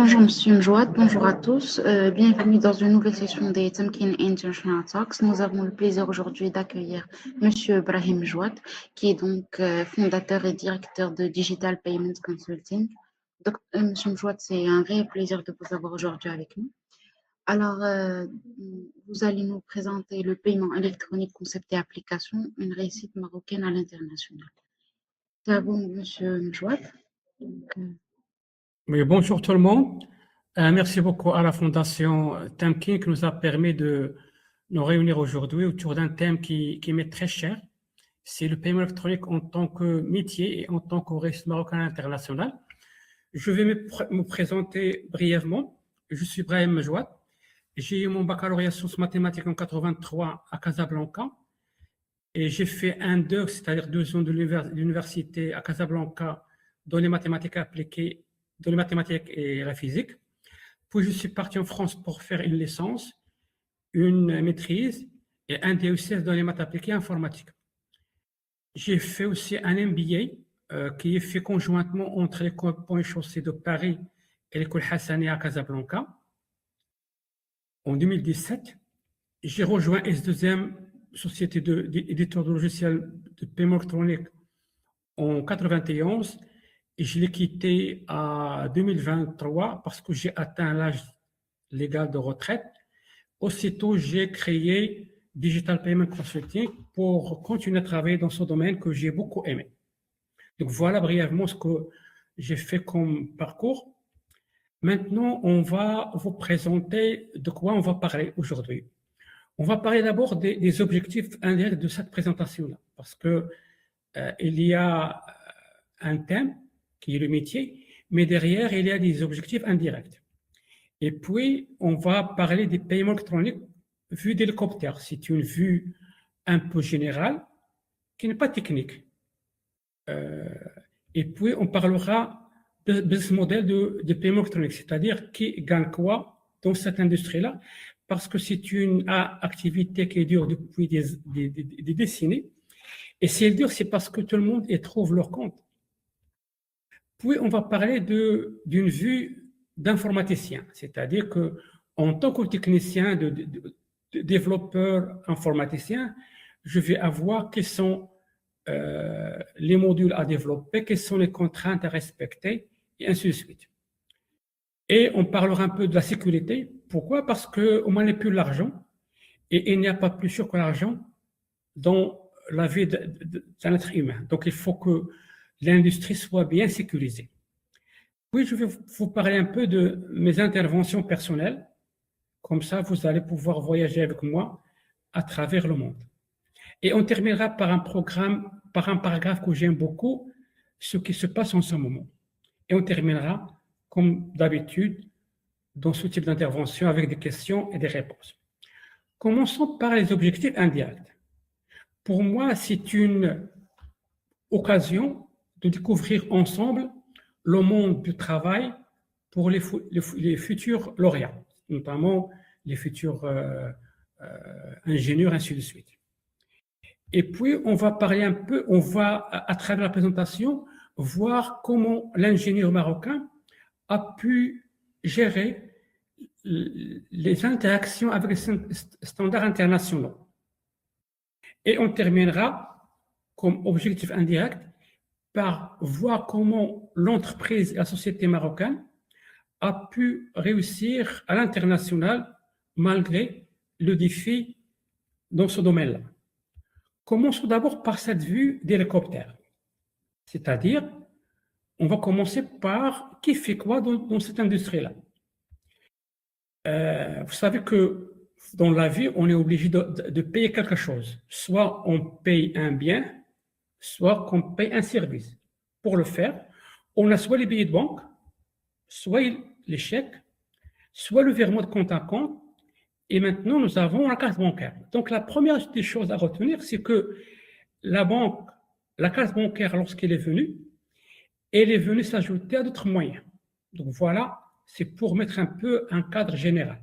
Bonjour Monsieur Mjouad, bonjour à tous. Bienvenue dans une nouvelle session des Tamkin International Talks. Nous avons le plaisir aujourd'hui d'accueillir Monsieur Brahim Mjouad, qui est donc fondateur et directeur de Digital Payments Consulting. Donc, Monsieur Mjouad, c'est un réel plaisir de vous avoir aujourd'hui avec nous. Alors, vous allez nous présenter le paiement électronique concept et application, une réussite marocaine à l'international. C'est à vous, Monsieur Mjouad. Oui, bonjour tout le monde. Merci beaucoup à la Fondation Tamkin qui nous a permis de nous réunir aujourd'hui autour d'un thème qui m'est très cher. C'est le paiement électronique en tant que métier et en tant que réussite marocain international. Je vais me présenter brièvement. Je suis Brahim Mjouad. J'ai eu mon baccalauréat sciences mathématiques en 83 à Casablanca et j'ai fait un DEUG, c'est-à-dire 2 ans de l'université à Casablanca dans les mathématiques appliquées, dans les mathématiques et la physique. Puis je suis parti en France pour faire une licence, une maîtrise et un DESS dans les maths appliquées informatiques. J'ai fait aussi un MBA qui est fait conjointement entre l'école Pont et Chaussée de Paris et l'école Hassania à Casablanca. En 2017, j'ai rejoint S2M, société d'éditeur de logiciels de paiement électronique, en 91. Et je l'ai quitté en 2023 parce que j'ai atteint l'âge légal de retraite. Aussitôt, j'ai créé Digital Payment Consulting pour continuer à travailler dans ce domaine que j'ai beaucoup aimé. Donc voilà brièvement ce que j'ai fait comme parcours. Maintenant, on va vous présenter de quoi on va parler aujourd'hui. On va parler d'abord des objectifs indirects de cette présentation-là, parce que il y a un thème qui est le métier, mais derrière, il y a des objectifs indirects. Et puis, on va parler des paiements électroniques vue d'hélicoptère. C'est une vue un peu générale qui n'est pas technique. Et puis, on parlera de business model de paiement électronique, c'est-à-dire qui gagne quoi dans cette industrie-là, parce que c'est une activité qui dure depuis des décennies. Et si elle dure, c'est parce que tout le monde y trouve leur compte. Puis, on va parler d'une vue d'informaticien, c'est-à-dire que en tant que technicien, de développeur informaticien, je vais avoir quels sont les modules à développer, quelles sont les contraintes à respecter, et ainsi de suite. Et on parlera un peu de la sécurité. Pourquoi? Parce qu'on manipule l'argent et il n'y a pas plus sûr que l'argent dans la vie d'un être humain. Donc, il faut que l'industrie soit bien sécurisée. Puis, je vais vous parler un peu de mes interventions personnelles. Comme ça, vous allez pouvoir voyager avec moi à travers le monde. Et on terminera par un paragraphe que j'aime beaucoup, ce qui se passe en ce moment. Et on terminera, comme d'habitude, dans ce type d'intervention avec des questions et des réponses. Commençons par les objectifs indirects. Pour moi, c'est une occasion de découvrir ensemble le monde du travail pour les futurs lauréats, notamment les futurs ingénieurs, ainsi de suite. Et puis, on va parler un peu, on va, à travers la présentation, voir comment l'ingénieur marocain a pu gérer les interactions avec les standards internationaux. Et on terminera, comme objectif indirect, par voir comment l'entreprise et la société marocaine a pu réussir à l'international malgré le défi dans ce domaine-là. Commençons d'abord par cette vue d'hélicoptère. C'est-à-dire, on va commencer par qui fait quoi dans cette industrie-là. Vous savez que dans la vie, on est obligé de payer quelque chose. Soit on paye un bien, soit qu'on paye un service. Pour le faire, on a soit les billets de banque, soit les chèques, soit le virement de compte à compte, et maintenant nous avons la carte bancaire. Donc la première des choses à retenir, c'est que la carte bancaire, lorsqu'elle est venue, elle est venue s'ajouter à d'autres moyens. Donc voilà, c'est pour mettre un peu un cadre général.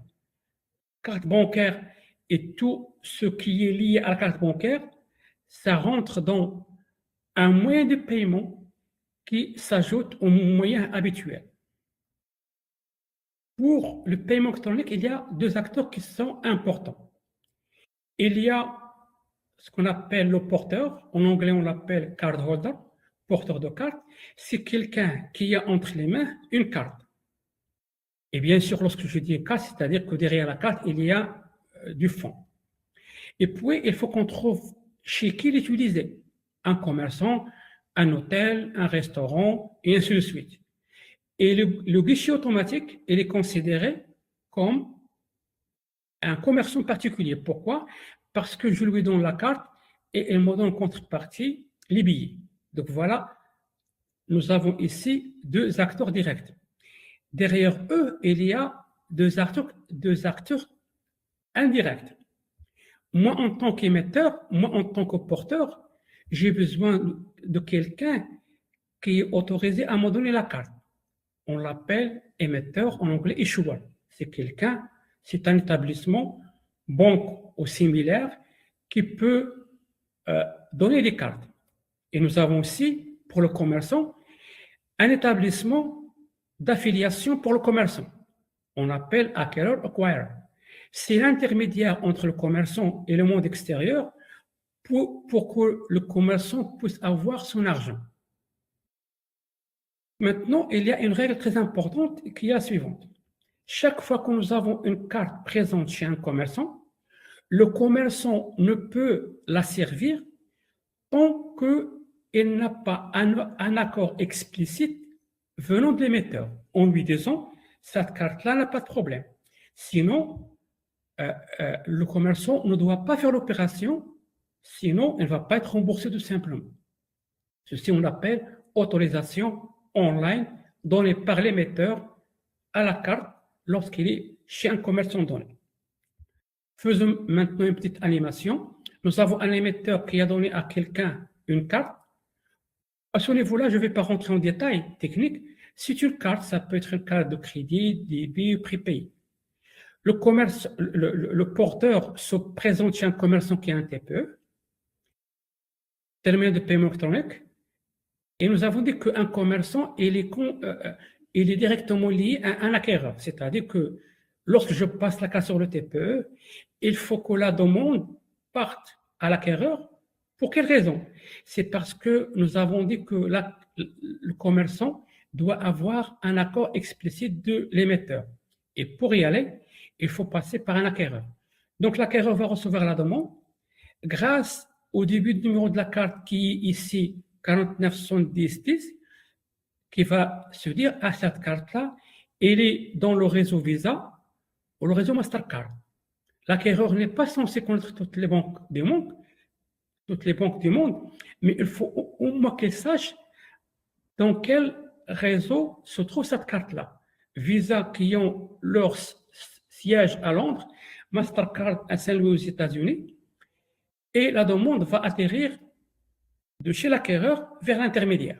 Carte bancaire et tout ce qui est lié à la carte bancaire, ça rentre dans un moyen de paiement qui s'ajoute aux moyens habituels. Pour le paiement électronique, il y a deux acteurs qui sont importants. Il y a ce qu'on appelle le porteur, en anglais on l'appelle cardholder, porteur de carte, c'est quelqu'un qui a entre les mains une carte. Et bien sûr, lorsque je dis carte, c'est-à-dire que derrière la carte, il y a du fond. Et puis, il faut qu'on trouve chez qui l'utiliser. Un commerçant, un hôtel, un restaurant, et ainsi de suite. Et le guichet automatique, il est considéré comme un commerçant particulier. Pourquoi? Parce que je lui donne la carte et il me donne en contrepartie les billets. Donc voilà, nous avons ici deux acteurs directs. Derrière eux, il y a deux acteurs indirects. Moi, en tant qu'émetteur, moi, en tant que porteur, j'ai besoin de quelqu'un qui est autorisé à me donner la carte. On l'appelle émetteur, en anglais issuer. C'est quelqu'un, c'est un établissement, banque ou similaire, qui peut donner des cartes. Et nous avons aussi, pour le commerçant, un établissement d'affiliation pour le commerçant. On appelle acquéreur-acquirer. C'est l'intermédiaire entre le commerçant et le monde extérieur pour que le commerçant puisse avoir son argent. Maintenant, il y a une règle très importante qui est la suivante. Chaque fois que nous avons une carte présente chez un commerçant, le commerçant ne peut la servir tant qu'il n'a pas un accord explicite venant de l'émetteur en lui disant « cette carte-là n'a pas de problème ». Sinon, le commerçant ne doit pas faire l'opération, sinon elle ne va pas être remboursée tout simplement. Ceci, on l'appelle autorisation online donnée par l'émetteur à la carte lorsqu'il est chez un commerçant donné. Faisons maintenant une petite animation. Nous avons un émetteur qui a donné à quelqu'un une carte. À ce niveau-là, je ne vais pas rentrer en détail technique. C'est une carte, ça peut être une carte de crédit, débit, prépayé. Le porteur se présente chez un commerçant qui a un TPE, terminal de paiement électronique, et nous avons dit qu'un commerçant, il est directement lié à un acquéreur. C'est-à-dire que lorsque je passe la carte sur le TPE, il faut que la demande parte à l'acquéreur. Pour quelle raison? C'est parce que nous avons dit que le commerçant doit avoir un accord explicite de l'émetteur. Et pour y aller, il faut passer par un acquéreur. Donc l'acquéreur va recevoir la demande grâce au début du numéro de la carte qui est ici 497010, qui va se dire à cette carte-là, elle est dans le réseau Visa ou le réseau Mastercard. L'acquéreur n'est pas censé connaître toutes les banques du monde, mais il faut au moins qu'il sache dans quel réseau se trouve cette carte-là. Visa qui ont leur siège à Londres, Mastercard à Saint-Louis aux États-Unis, et la demande va atterrir de chez l'acquéreur vers l'intermédiaire.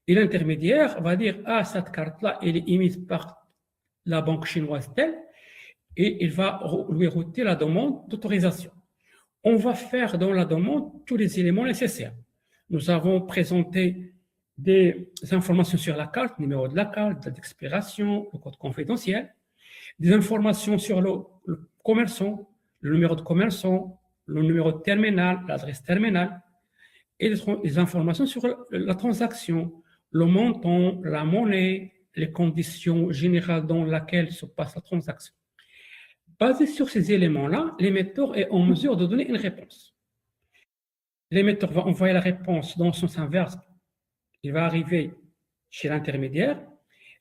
Et l'intermédiaire va dire « Ah, cette carte-là, elle est émise par la banque chinoise telle » et il va lui router la demande d'autorisation. On va faire dans la demande tous les éléments nécessaires. Nous avons présenté des informations sur la carte, numéro de la carte, date d'expiration, le code confidentiel, des informations sur le commerçant, le numéro de commerçant, le numéro de terminal, l'adresse terminale, et des informations sur la transaction, le montant, la monnaie, les conditions générales dans lesquelles se passe la transaction. Basé sur ces éléments-là, l'émetteur est en mesure de donner une réponse. L'émetteur va envoyer la réponse dans le sens inverse. Il va arriver chez l'intermédiaire.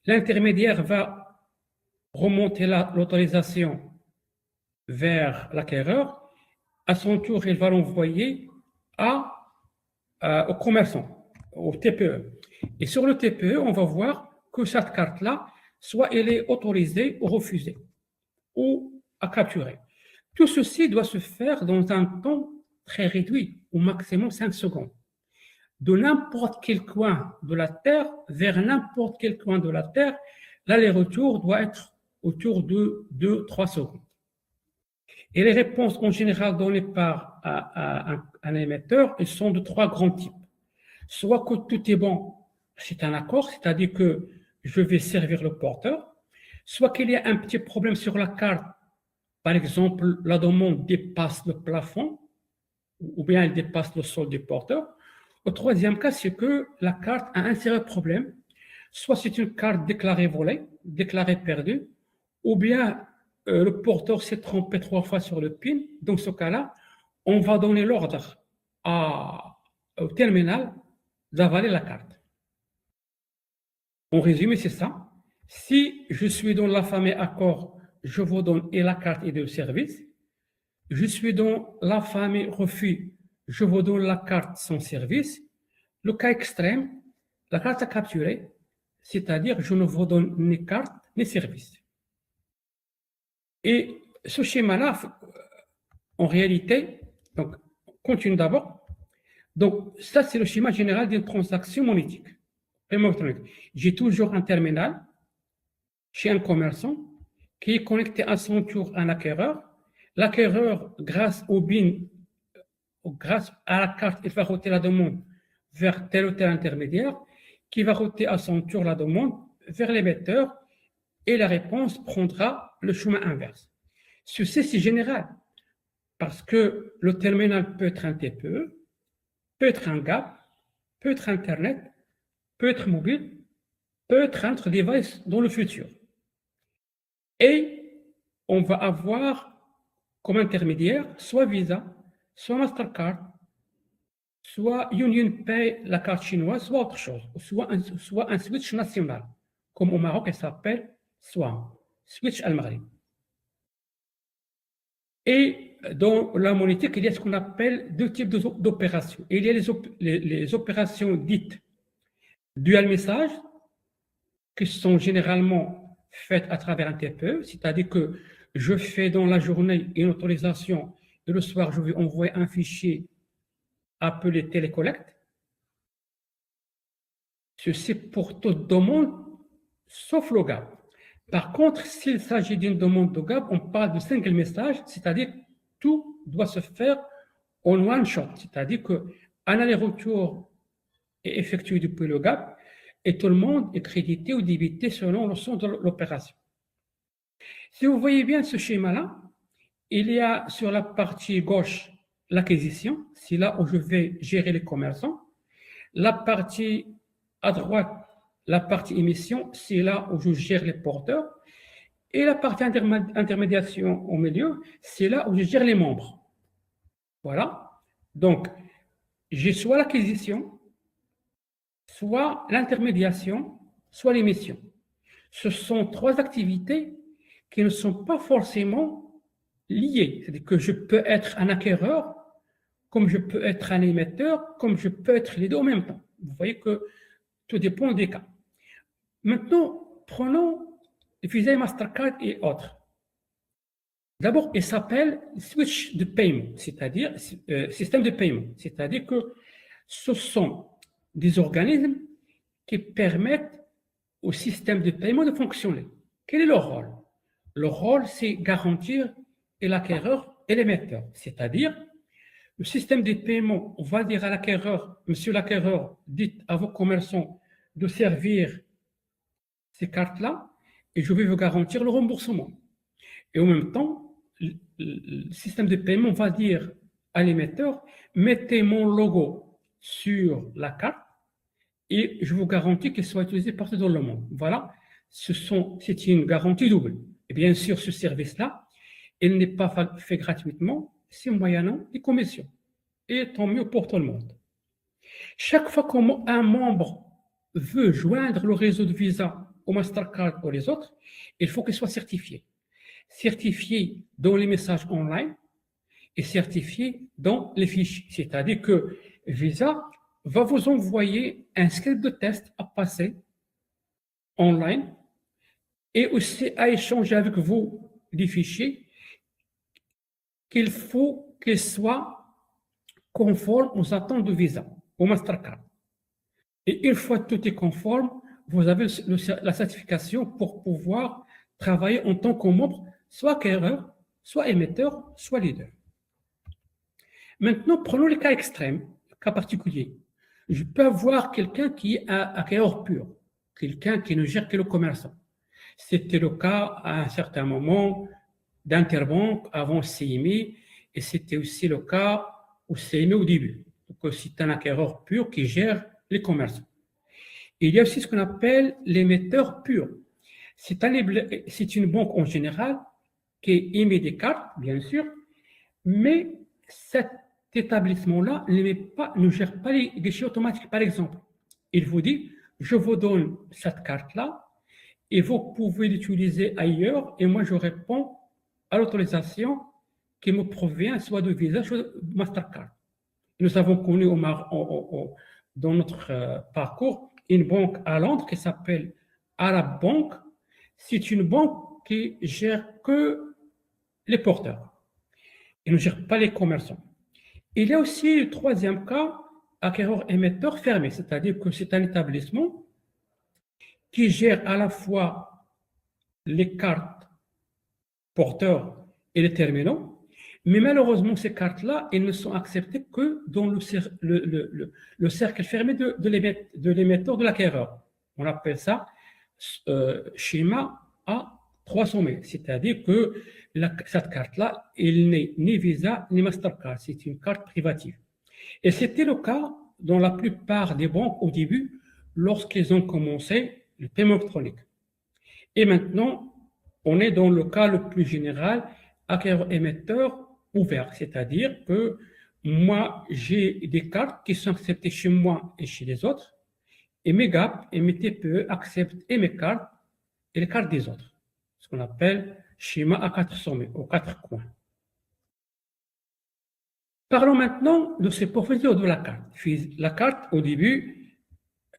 L'intermédiaire va remonter l'autorisation vers l'acquéreur. À son tour, il va l'envoyer au commerçant, au TPE. Et sur le TPE, on va voir que cette carte-là, soit elle est autorisée ou refusée, ou à capturer. Tout ceci doit se faire dans un temps très réduit, au maximum 5 secondes. De n'importe quel coin de la Terre vers n'importe quel coin de la Terre, l'aller-retour doit être autour de 2-3 secondes. Et les réponses en général données par un émetteur, elles sont de 3 grands types. Soit que tout est bon, c'est un accord, c'est-à-dire que je vais servir le porteur. soit qu'il y a un petit problème sur la carte, par exemple, la demande dépasse le plafond, ou bien elle dépasse le sol du porteur. Au troisième cas, c'est que la carte a un sérieux problème, soit c'est une carte déclarée volée, déclarée perdue, ou bien le porteur s'est trompé 3 fois sur le PIN. Dans ce cas-là, on va donner l'ordre au terminal d'avaler la carte. En résumé, c'est ça. Si je suis dans la famille accord, je vous donne et la carte et le service. Je suis dans la famille refus, je vous donne la carte sans service. Le cas extrême, la carte à capturer, c'est-à-dire je ne vous donne ni carte ni service. Et ce schéma-là, en réalité, donc, continue d'abord. Donc, ça, c'est le schéma général d'une transaction monétique. J'ai toujours un terminal chez un commerçant qui est connecté à son tour à un acquéreur. L'acquéreur, grâce au BIN, grâce à la carte, il va router la demande vers tel ou tel intermédiaire qui va router à son tour la demande vers l'émetteur et la réponse prendra le chemin inverse. Ceci, c'est général parce que le terminal peut être un TPE, peut être un GAP, peut être Internet, peut être mobile, peut être un autre device dans le futur. Et on va avoir comme intermédiaire soit Visa, soit Mastercard, soit UnionPay, la carte chinoise, soit autre chose, soit un switch national, comme au Maroc, il s'appelle SWAM, switch al-Maghrib. Et dans la monétique, il y a ce qu'on appelle deux types d'opérations. Il y a les opérations dites dual message, qui sont généralement faites à travers un TPE, c'est-à-dire que je fais dans la journée une autorisation et le soir, je vais envoyer un fichier appelé télécollecte. Ceci pour toute demande, sauf le GAP. Par contre, s'il s'agit d'une demande de GAP, on parle de single message, c'est-à-dire que tout doit se faire en one shot, c'est-à-dire qu'un aller-retour est effectué depuis le GAP et tout le monde est crédité ou débité selon le sens de l'opération. Si vous voyez bien ce schéma-là, il y a sur la partie gauche l'acquisition, c'est là où je vais gérer les commerçants. La partie à droite, la partie émission, c'est là où je gère les porteurs. Et la partie intermédiation au milieu, c'est là où je gère les membres. Voilà. Donc, j'ai soit l'acquisition, soit l'intermédiation, soit l'émission. Ce sont trois activités qui ne sont pas forcément liées. C'est-à-dire que je peux être un acquéreur, comme je peux être un émetteur, comme je peux être les deux en même temps. Vous voyez que tout dépend des cas. Maintenant, prenons Visa, Mastercard et autres. D'abord, il s'appelle switch de paiement, c'est-à-dire système de paiement. C'est-à-dire que ce sont des organismes qui permettent au système de paiement de fonctionner. Quel est leur rôle? Leur rôle, c'est garantir l'acquéreur et l'émetteur. C'est-à-dire, le système de paiement, on va dire à l'acquéreur, monsieur l'acquéreur, dites à vos commerçants de servir ces cartes-là et je vais vous garantir le remboursement. Et en même temps, le système de paiement va dire à l'émetteur, mettez mon logo sur la carte et je vous garantis qu'il soit utilisé partout dans le monde. Voilà, c'est une garantie double. Et bien sûr, ce service-là, il n'est pas fait gratuitement, c'est moyennant des commissions. Et tant mieux pour tout le monde. Chaque fois qu'un membre veut joindre le réseau de Visa au Mastercard ou les autres, il faut qu'il soit certifié. Certifié dans les messages online et certifié dans les fichiers. C'est-à-dire que Visa va vous envoyer un script de test à passer online et aussi à échanger avec vous des fichiers qu'il faut qu'ils soient conformes aux attentes de Visa, au Mastercard. Et une fois que tout est conforme, vous avez la certification pour pouvoir travailler en tant que membre, soit acquéreur, soit émetteur, soit leader. Maintenant, prenons les cas extrêmes, cas particuliers. Je peux avoir quelqu'un qui est un acquéreur pur, quelqu'un qui ne gère que le commerçant. C'était le cas à un certain moment d'Interbank avant CIMI, et c'était aussi le cas au CIMI au début. Donc, c'est un acquéreur pur qui gère les commerçants. Il y a aussi ce qu'on appelle l'émetteur pur. C'est une banque en général qui émet des cartes, bien sûr, mais cet établissement-là ne gère pas les guichets automatiques. Par exemple, il vous dit, je vous donne cette carte-là et vous pouvez l'utiliser ailleurs et moi je réponds à l'autorisation qui me provient soit de Visa, soit de Mastercard. Nous avons connu dans notre parcours une banque à Londres qui s'appelle Arab Bank. C'est une banque qui gère que les porteurs. Elle ne gère pas les commerçants. Il y a aussi le troisième cas, acquéreur-émetteur fermé, c'est-à-dire que c'est un établissement qui gère à la fois les cartes porteurs et les terminaux, mais malheureusement, ces cartes-là, elles ne sont acceptées que dans le cercle fermé de l'émetteur de l'acquéreur. On appelle ça schéma A300 000, c'est-à-dire que cette carte-là, elle n'est ni Visa ni Mastercard, c'est une carte privative. Et c'était le cas dans la plupart des banques au début, lorsqu'ils ont commencé le paiement électronique. Et maintenant, on est dans le cas le plus général, acquéreur-émetteur ouvert, c'est-à-dire que moi, j'ai des cartes qui sont acceptées chez moi et chez les autres, et mes GAP et mes TPE acceptent et mes cartes et les cartes des autres, ce qu'on appelle schéma à 4 sommets, aux 4 coins. Parlons maintenant de ces profils de la carte. La carte, au début,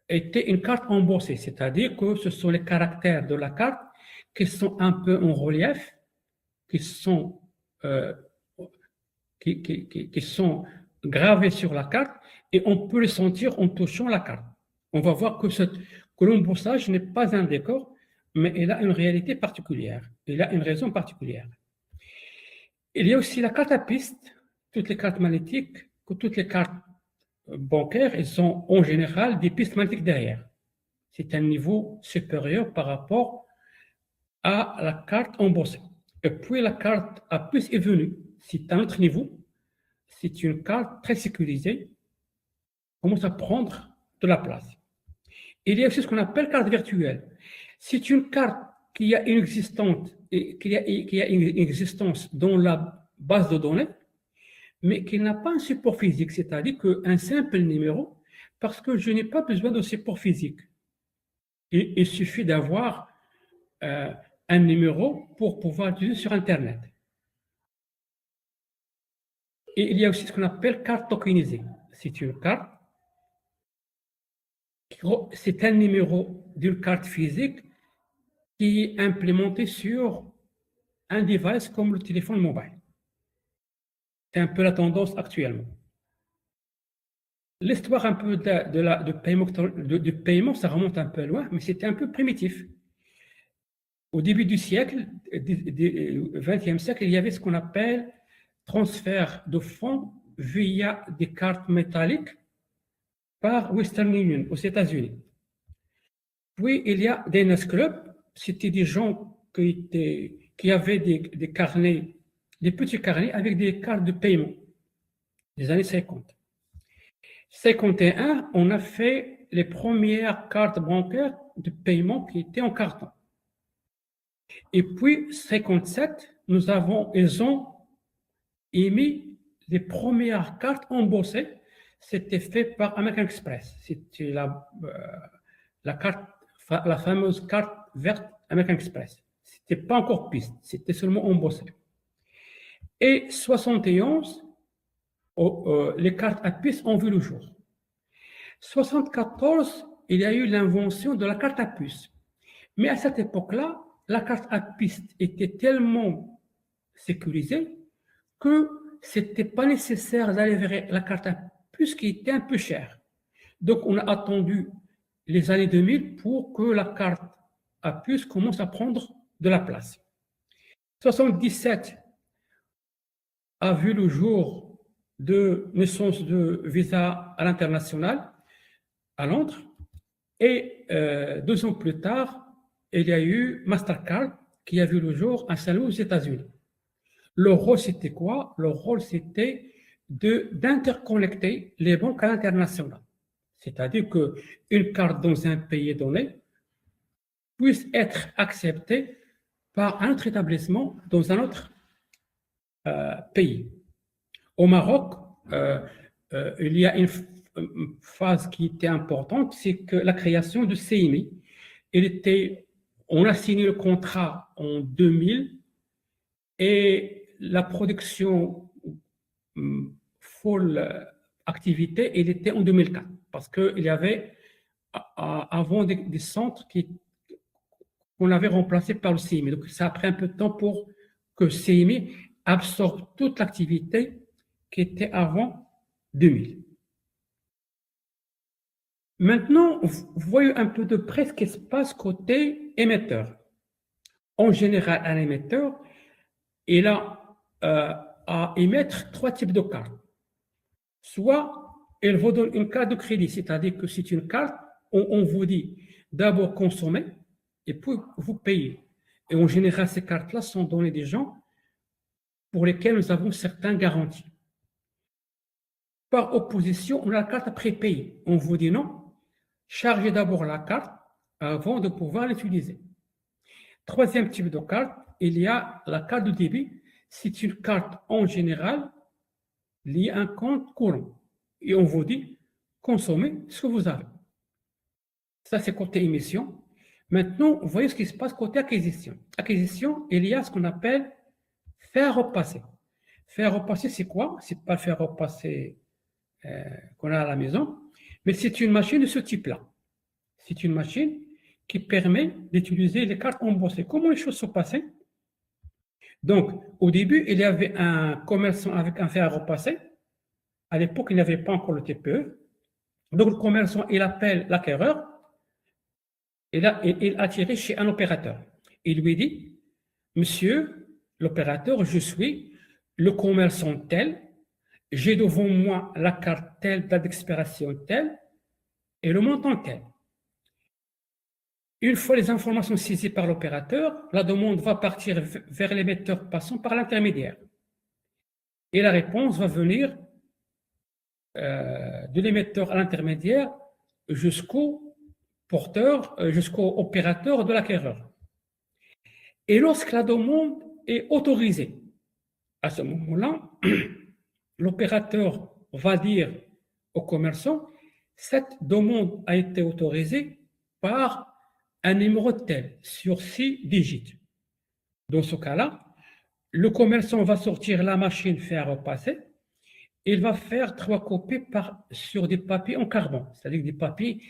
était une carte embossée, c'est-à-dire que ce sont les caractères de la carte qui sont un peu en relief, qui sont gravés sur la carte et on peut les sentir en touchant la carte. On va voir que l'embossage n'est pas un décor, mais il a une réalité particulière, il a une raison particulière. Il y a aussi la carte à piste, toutes les cartes magnétiques, toutes les cartes bancaires, elles ont en général des pistes magnétiques derrière. C'est un niveau supérieur par rapport à la carte embossée. Et puis la carte à puce est venue. C'est un autre niveau. C'est une carte très sécurisée. On commence à prendre de la place. Il y a aussi ce qu'on appelle carte virtuelle. C'est une carte qui a une existence dans la base de données, mais qui n'a pas un support physique, c'est-à-dire qu'un simple numéro, parce que je n'ai pas besoin de support physique. Il suffit d'avoir un numéro pour pouvoir l'utiliser sur Internet. Et il y a aussi ce qu'on appelle carte tokenisée. C'est une carte, c'est un numéro d'une carte physique qui est implémenté sur un device comme le téléphone mobile. C'est un peu la tendance actuellement. L'histoire un peu du paiement, ça remonte un peu loin, mais c'était un peu primitif. Au début du siècle, du XXe siècle, il y avait ce qu'on appelle transfert de fonds via des cartes métalliques par Western Union aux États-Unis. Puis il y a des NAS Club, c'était des gens qui avaient des carnets, des petits carnets avec des cartes de paiement des années 50. 51, on a fait les premières cartes bancaires de paiement qui étaient en carton. Et puis, 57, ils ont émis les premières cartes embossées. C'était fait par American Express. C'était la fameuse carte verte American Express. C'était pas encore piste, c'était seulement embossé. Et 71, les cartes à puce ont vu le jour. 74, il y a eu l'invention de la carte à puce. Mais à cette époque-là, la carte à piste était tellement sécurisée que ce n'était pas nécessaire d'aller vers la carte à puce qui était un peu chère. Donc, on a attendu les années 2000 pour que la carte à puce commence à prendre de la place. 77 a vu le jour de naissance de Visa à l'international à Londres et 2 ans plus tard, il y a eu Mastercard qui a vu le jour à Saint-Louis aux États-Unis. Le rôle, c'était quoi? Le rôle, c'était d'interconnecter les banques à l'international. C'est-à-dire qu'une carte dans un pays donné puisse être acceptée par un autre établissement dans un autre pays. Au Maroc, il y a une phase qui était importante, c'est que la création de CIMI. On a signé le contrat en 2000 et la production full activité, elle était en 2004 parce qu'il y avait avant des centres qu'on avait remplacés par le CIMI. Donc, ça a pris un peu de temps pour que CIMI absorbe toute l'activité qui était avant 2000. Maintenant, vous voyez un peu de près ce qui se passe côté émetteur. En général, un émetteur, il a à émettre 3 types de cartes. Soit il vous donne une carte de crédit, c'est-à-dire que c'est une carte où on vous dit d'abord consommer et puis vous payez. Et en général, ces cartes-là sont données des gens pour lesquels nous avons certaines garanties. Par opposition, on a la carte à prépayée. On vous dit non, chargez d'abord la carte avant de pouvoir l'utiliser. Troisième type de carte, il y a la carte de débit. C'est une carte en général liée à un compte courant. Et on vous dit, consommez ce que vous avez. Ça, c'est côté émission. Maintenant, vous voyez ce qui se passe côté acquisition. Acquisition, il y a ce qu'on appelle faire repasser. Faire repasser, c'est quoi? C'est pas faire repasser qu'on a à la maison, mais c'est une machine de ce type-là. C'est une machine qui permet d'utiliser les cartes embossées. Comment les choses sont passées? Donc, au début, il y avait un commerçant avec un fer à repasser. À l'époque, il n'y avait pas encore le TPE. Donc, le commerçant, il appelle l'acquéreur et là, il a tiré chez un opérateur. Il lui dit, monsieur l'opérateur, je suis le commerçant tel, j'ai devant moi la carte telle, date d'expiration telle et le montant tel. Une fois les informations saisies par l'opérateur, la demande va partir vers l'émetteur passant par l'intermédiaire. Et la réponse va venir de l'émetteur à l'intermédiaire jusqu'au porteur, jusqu'au opérateur de l'acquéreur. Et lorsque la demande est autorisée, à ce moment-là, l'opérateur va dire au commerçant, cette demande a été autorisée par un numéro tel sur 6 digits. Dans ce cas-là, le commerçant va sortir la machine faire repasser. Il va faire 3 copies sur des papiers en carbone, c'est-à-dire des papiers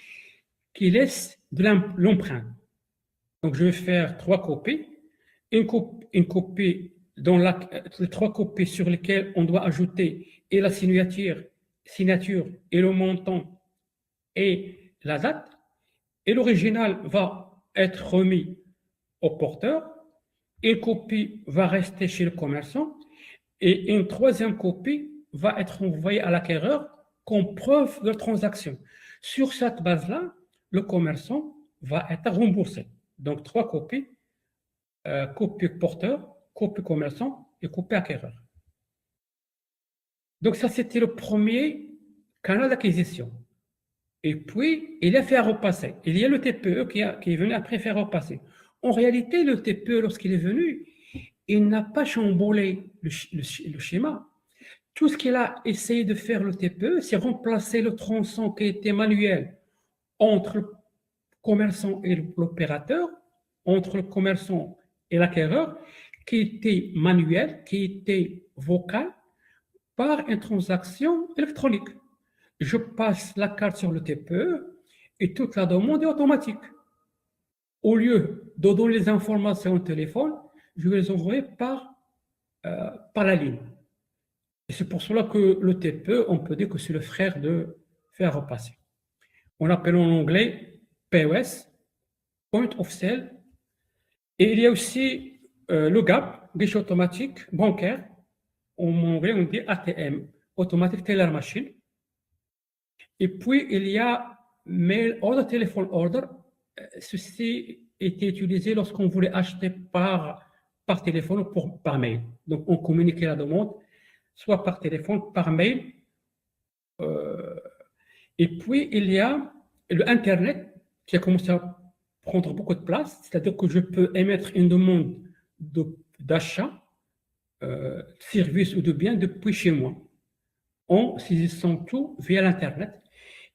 qui laissent de l'empreinte. Donc, je vais faire 3 copies. Une copie dans les 3 copies sur lesquelles on doit ajouter et la signature et le montant et la date. Et l'original va être remis au porteur. Une copie va rester chez le commerçant et une 3e copie va être envoyée à l'acquéreur comme preuve de transaction. Sur cette base-là, le commerçant va être remboursé. Donc, 3 copies, copie porteur, copie commerçant et copie acquéreur. Donc, ça, c'était le premier canal d'acquisition. Et puis, il a fait repasser. Il y a le TPE qui est venu après faire repasser. En réalité, le TPE, lorsqu'il est venu, il n'a pas chamboulé le schéma. Tout ce qu'il a essayé de faire le TPE, c'est remplacer le tronçon qui était manuel entre le commerçant et l'opérateur, entre le commerçant et l'acquéreur, qui était manuel, qui était vocal, par une transaction électronique. Je passe la carte sur le TPE et toute la demande est automatique. Au lieu de donner les informations au téléphone, je vais les envoyer par la ligne. Et c'est pour cela que le TPE, on peut dire que c'est le frère de faire repasser. On appelle en anglais POS, Point of Sale. Et il y a aussi le GAP, guichet automatique bancaire. En anglais, on dit ATM, Automatic Teller Machine. Et puis, il y a Mail Order, Telephone Order. Ceci était utilisé lorsqu'on voulait acheter par téléphone ou par mail. Donc, on communiquait la demande soit par téléphone, par mail. Et puis, il y a le Internet qui a commencé à prendre beaucoup de place, c'est-à-dire que je peux émettre une demande d'achat, service ou de bien depuis chez moi, en saisissant tout via l'Internet.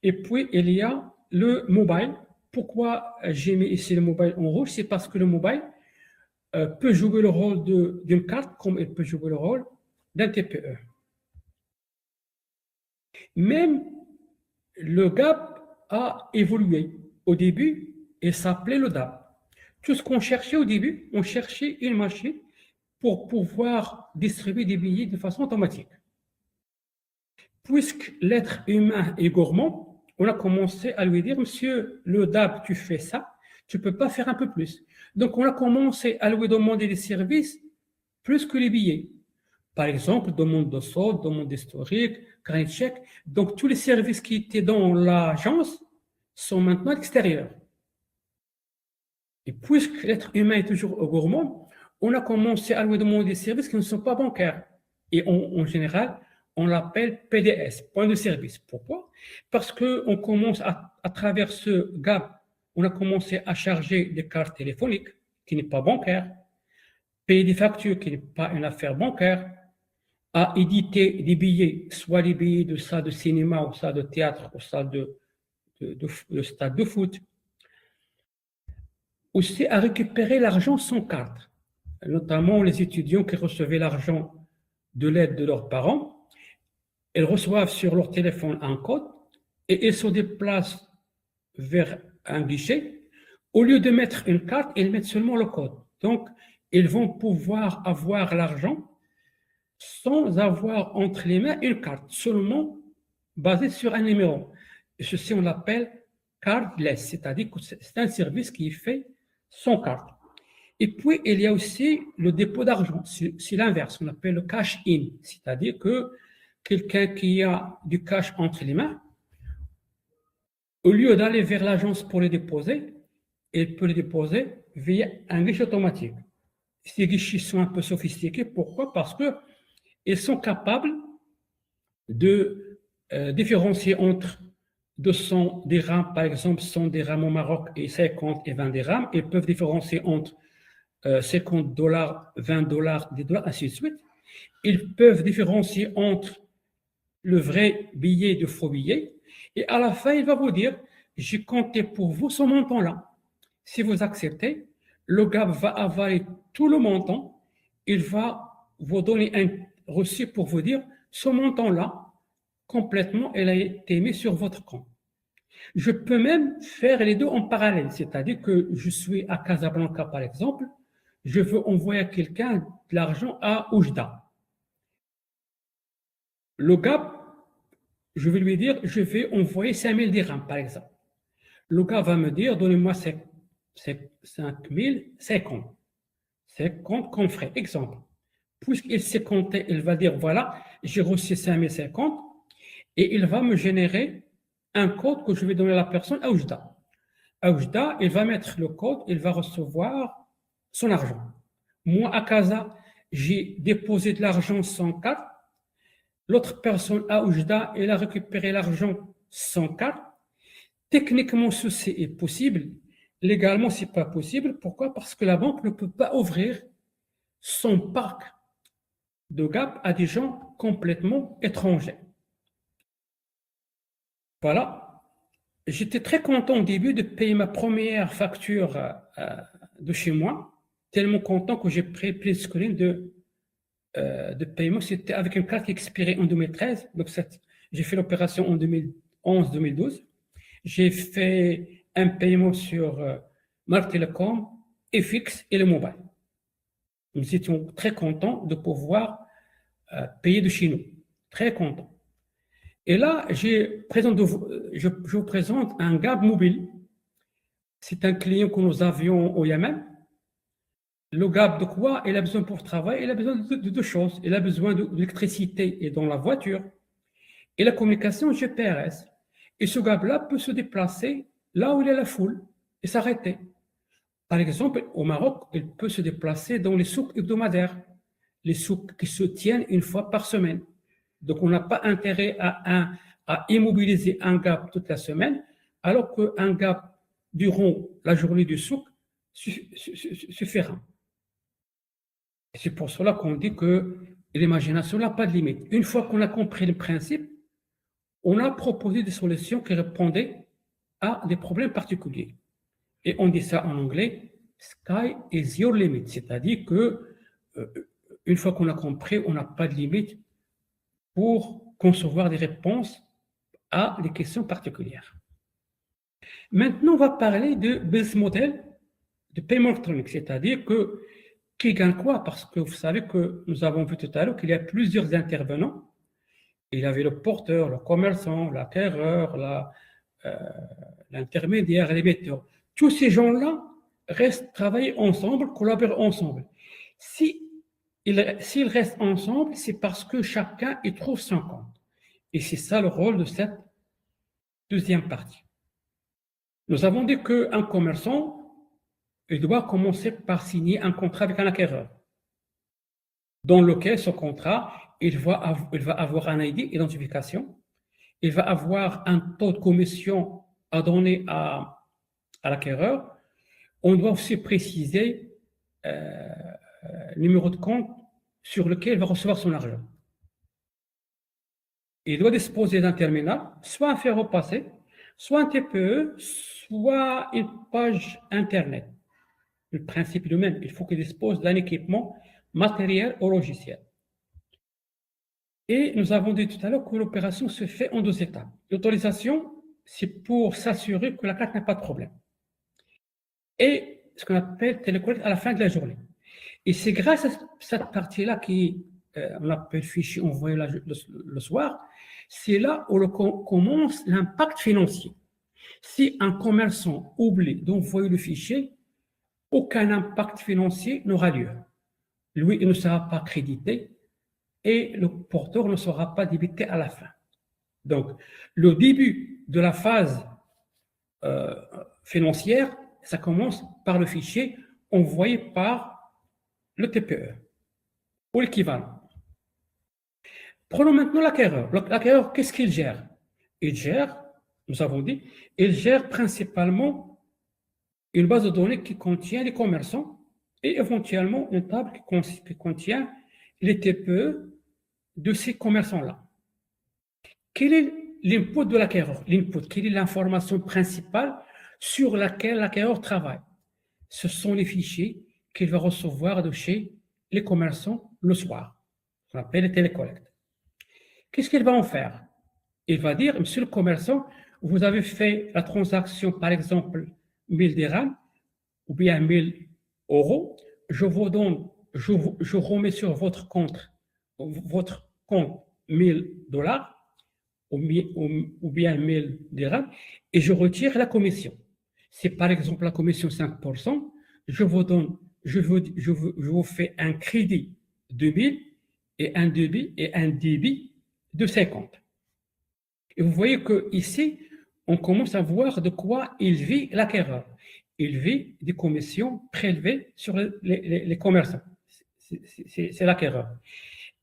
Et puis, il y a le mobile. Pourquoi j'ai mis ici le mobile en rouge? C'est parce que le mobile peut jouer le rôle d'une carte comme il peut jouer le rôle d'un TPE. Même le GAP a évolué. Au début, il s'appelait le DAP. Tout ce qu'on cherchait au début, on cherchait une machine pour pouvoir distribuer des billets de façon automatique. Puisque l'être humain est gourmand, on a commencé à lui dire, monsieur, le DAP, tu fais ça, tu ne peux pas faire un peu plus. Donc, on a commencé à lui demander des services plus que les billets. Par exemple, demande de solde, demande d'historique, carnet de chèque. Donc, tous les services qui étaient dans l'agence sont maintenant à l'extérieur. Et puisque l'être humain est toujours gourmand, on a commencé à lui demander des services qui ne sont pas bancaires. Et en général, on l'appelle PDS, point de service. Pourquoi? Parce qu'on commence à travers ce gap, on a commencé à charger des cartes téléphoniques, qui n'est pas bancaire, payer des factures, qui n'est pas une affaire bancaire, à éditer des billets, soit les billets de salle de cinéma, ou salle de théâtre, ou salle de stade de foot, aussi à récupérer l'argent sans carte, notamment les étudiants qui recevaient l'argent de l'aide de leurs parents. Ils reçoivent sur leur téléphone un code et ils se déplacent vers un guichet. Au lieu de mettre une carte, ils mettent seulement le code. Donc, ils vont pouvoir avoir l'argent sans avoir entre les mains une carte, seulement basée sur un numéro. Et ceci, on l'appelle cardless, c'est-à-dire que c'est un service qui est fait sans carte. Et puis, il y a aussi le dépôt d'argent. C'est l'inverse, on appelle le cash-in, c'est-à-dire que quelqu'un qui a du cash entre les mains, au lieu d'aller vers l'agence pour le déposer, il peut le déposer via un guichet automatique. Ces guichets sont un peu sophistiqués. Pourquoi? Parce qu'ils sont capables de différencier entre 200 dirhams, par exemple, 100 dirhams au Maroc et 50 et 20 dirhams. Ils peuvent différencier entre 50 dollars, 20 dollars, des dollars, ainsi de suite. Ils peuvent différencier entre le vrai billet de faux billet. Et à la fin, il va vous dire, j'ai compté pour vous ce montant-là. Si vous acceptez, le gars va avaler tout le montant. Il va vous donner un reçu pour vous dire, ce montant-là, complètement, il a été mis sur votre compte. Je peux même faire les deux en parallèle, c'est-à-dire que je suis à Casablanca, par exemple, je veux envoyer à quelqu'un de l'argent à Oujda. Le gars, je vais lui dire, je vais envoyer 5000 dirhams, par exemple. Le gars va me dire, donnez-moi 5050. 50 comme frais, exemple. Puisqu'il s'est compté, il va dire, voilà, j'ai reçu 5050 et il va me générer un code que je vais donner à la personne à Oujda. À Oujda, il va mettre le code, il va recevoir son argent. Moi, à Casa, j'ai déposé de l'argent sans carte. L'autre personne à Oujda, elle a récupéré l'argent sans carte. Techniquement, ceci est possible. Légalement, ce n'est pas possible. Pourquoi? Parce que la banque ne peut pas ouvrir son parc de GAP à des gens complètement étrangers. Voilà. J'étais très content au début de payer ma première facture de chez moi. Tellement content que j'ai pris le screen de paiement. C'était avec une carte qui expirait en 2013. Donc, j'ai fait l'opération en 2011-2012. J'ai fait un paiement sur Marc Telecom, FX et le mobile. Nous étions très contents de pouvoir payer de chez nous. Très contents. Et là, je vous présente un GAB mobile. C'est un client que nous avions au Yémen. Le GAB de quoi? Il a besoin pour travailler, il a besoin de deux choses. Il a besoin d'électricité et dans la voiture. Et la communication GPRS. Et ce GAB-là peut se déplacer là où il y a la foule et s'arrêter. Par exemple, au Maroc, il peut se déplacer dans les souks hebdomadaires, les souks qui se tiennent une fois par semaine. Donc, on n'a pas intérêt à immobiliser un gap toute la semaine, alors qu'un gap durant la journée du souk suffira. C'est pour cela qu'on dit que l'imagination n'a pas de limite. Une fois qu'on a compris le principe, on a proposé des solutions qui répondaient à des problèmes particuliers. Et on dit ça en anglais, sky is your limit, c'est-à-dire que une fois qu'on a compris, on n'a pas de limite pour concevoir des réponses à des questions particulières. Maintenant, on va parler de business model de paiement électronique, c'est-à-dire que qui gagne quoi? Parce que vous savez que nous avons vu tout à l'heure qu'il y a plusieurs intervenants. Il y avait le porteur, le commerçant, l'acquéreur, l'intermédiaire, l'émetteur. Tous ces gens-là restent travailler ensemble, collaborer ensemble. S'ils restent ensemble, c'est parce que chacun y trouve son compte. Et c'est ça le rôle de cette deuxième partie. Nous avons dit qu'un commerçant, il doit commencer par signer un contrat avec un acquéreur, dans lequel ce contrat, il va avoir un ID, identification, il va avoir un taux de commission à donner à l'acquéreur. On doit aussi préciser le numéro de compte sur lequel il va recevoir son argent. Il doit disposer d'un terminal, soit un fer repassé, soit un TPE, soit une page Internet. Le principe est le même. Il faut qu'il dispose d'un équipement matériel ou logiciel. Et nous avons dit tout à l'heure que l'opération se fait en 2 étapes. L'autorisation, c'est pour s'assurer que la carte n'a pas de problème. Et ce qu'on appelle télécollecte à la fin de la journée. Et c'est grâce à cette partie-là qui, on appelle fichier envoyé le soir, c'est là où commence l'impact financier. Si un commerçant oublie d'envoyer le fichier, aucun impact financier n'aura lieu. Lui, il ne sera pas crédité et le porteur ne sera pas débité à la fin. Donc, le début de la phase financière, ça commence par le fichier envoyé par le TPE ou l'équivalent. Prenons maintenant l'acquéreur. L'acquéreur, qu'est-ce qu'il gère? Il gère, nous avons dit, il gère principalement une base de données qui contient les commerçants et éventuellement une table qui contient les TPE de ces commerçants-là. Quel est l'input de l'acquéreur? L'input, quelle est l'information principale sur laquelle l'acquéreur travaille? Ce sont les fichiers qu'il va recevoir de chez les commerçants le soir. On appelle les télécollectes. Qu'est-ce qu'il va en faire? Il va dire, monsieur le commerçant, vous avez fait la transaction, par exemple, 1000 dirhams ou bien 1000 euros. Je vous donne, je remets sur votre compte 1000 dollars ou bien 1000 dirhams et je retire la commission. C'est par exemple la commission 5%, je vous fais un crédit de 1000 et un débit de 50. Et vous voyez qu'ici, on commence à voir de quoi il vit l'acquéreur. Il vit des commissions prélevées sur les commerçants. C'est l'acquéreur.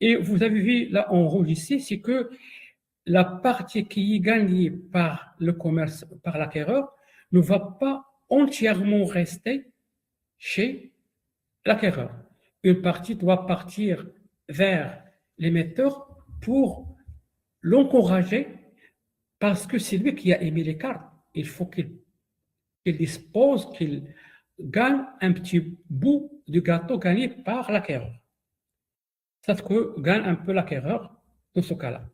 Et vous avez vu là en rouge ici, c'est que la partie qui est gagnée par le commerce, par l'acquéreur, ne va pas entièrement rester chez l'acquéreur. Une partie doit partir vers l'émetteur pour l'encourager parce que c'est lui qui a émis les cartes. Il faut qu'il dispose, qu'il gagne un petit bout du gâteau gagné par l'acquéreur. C'est ce que gagne un peu l'acquéreur dans ce cas-là.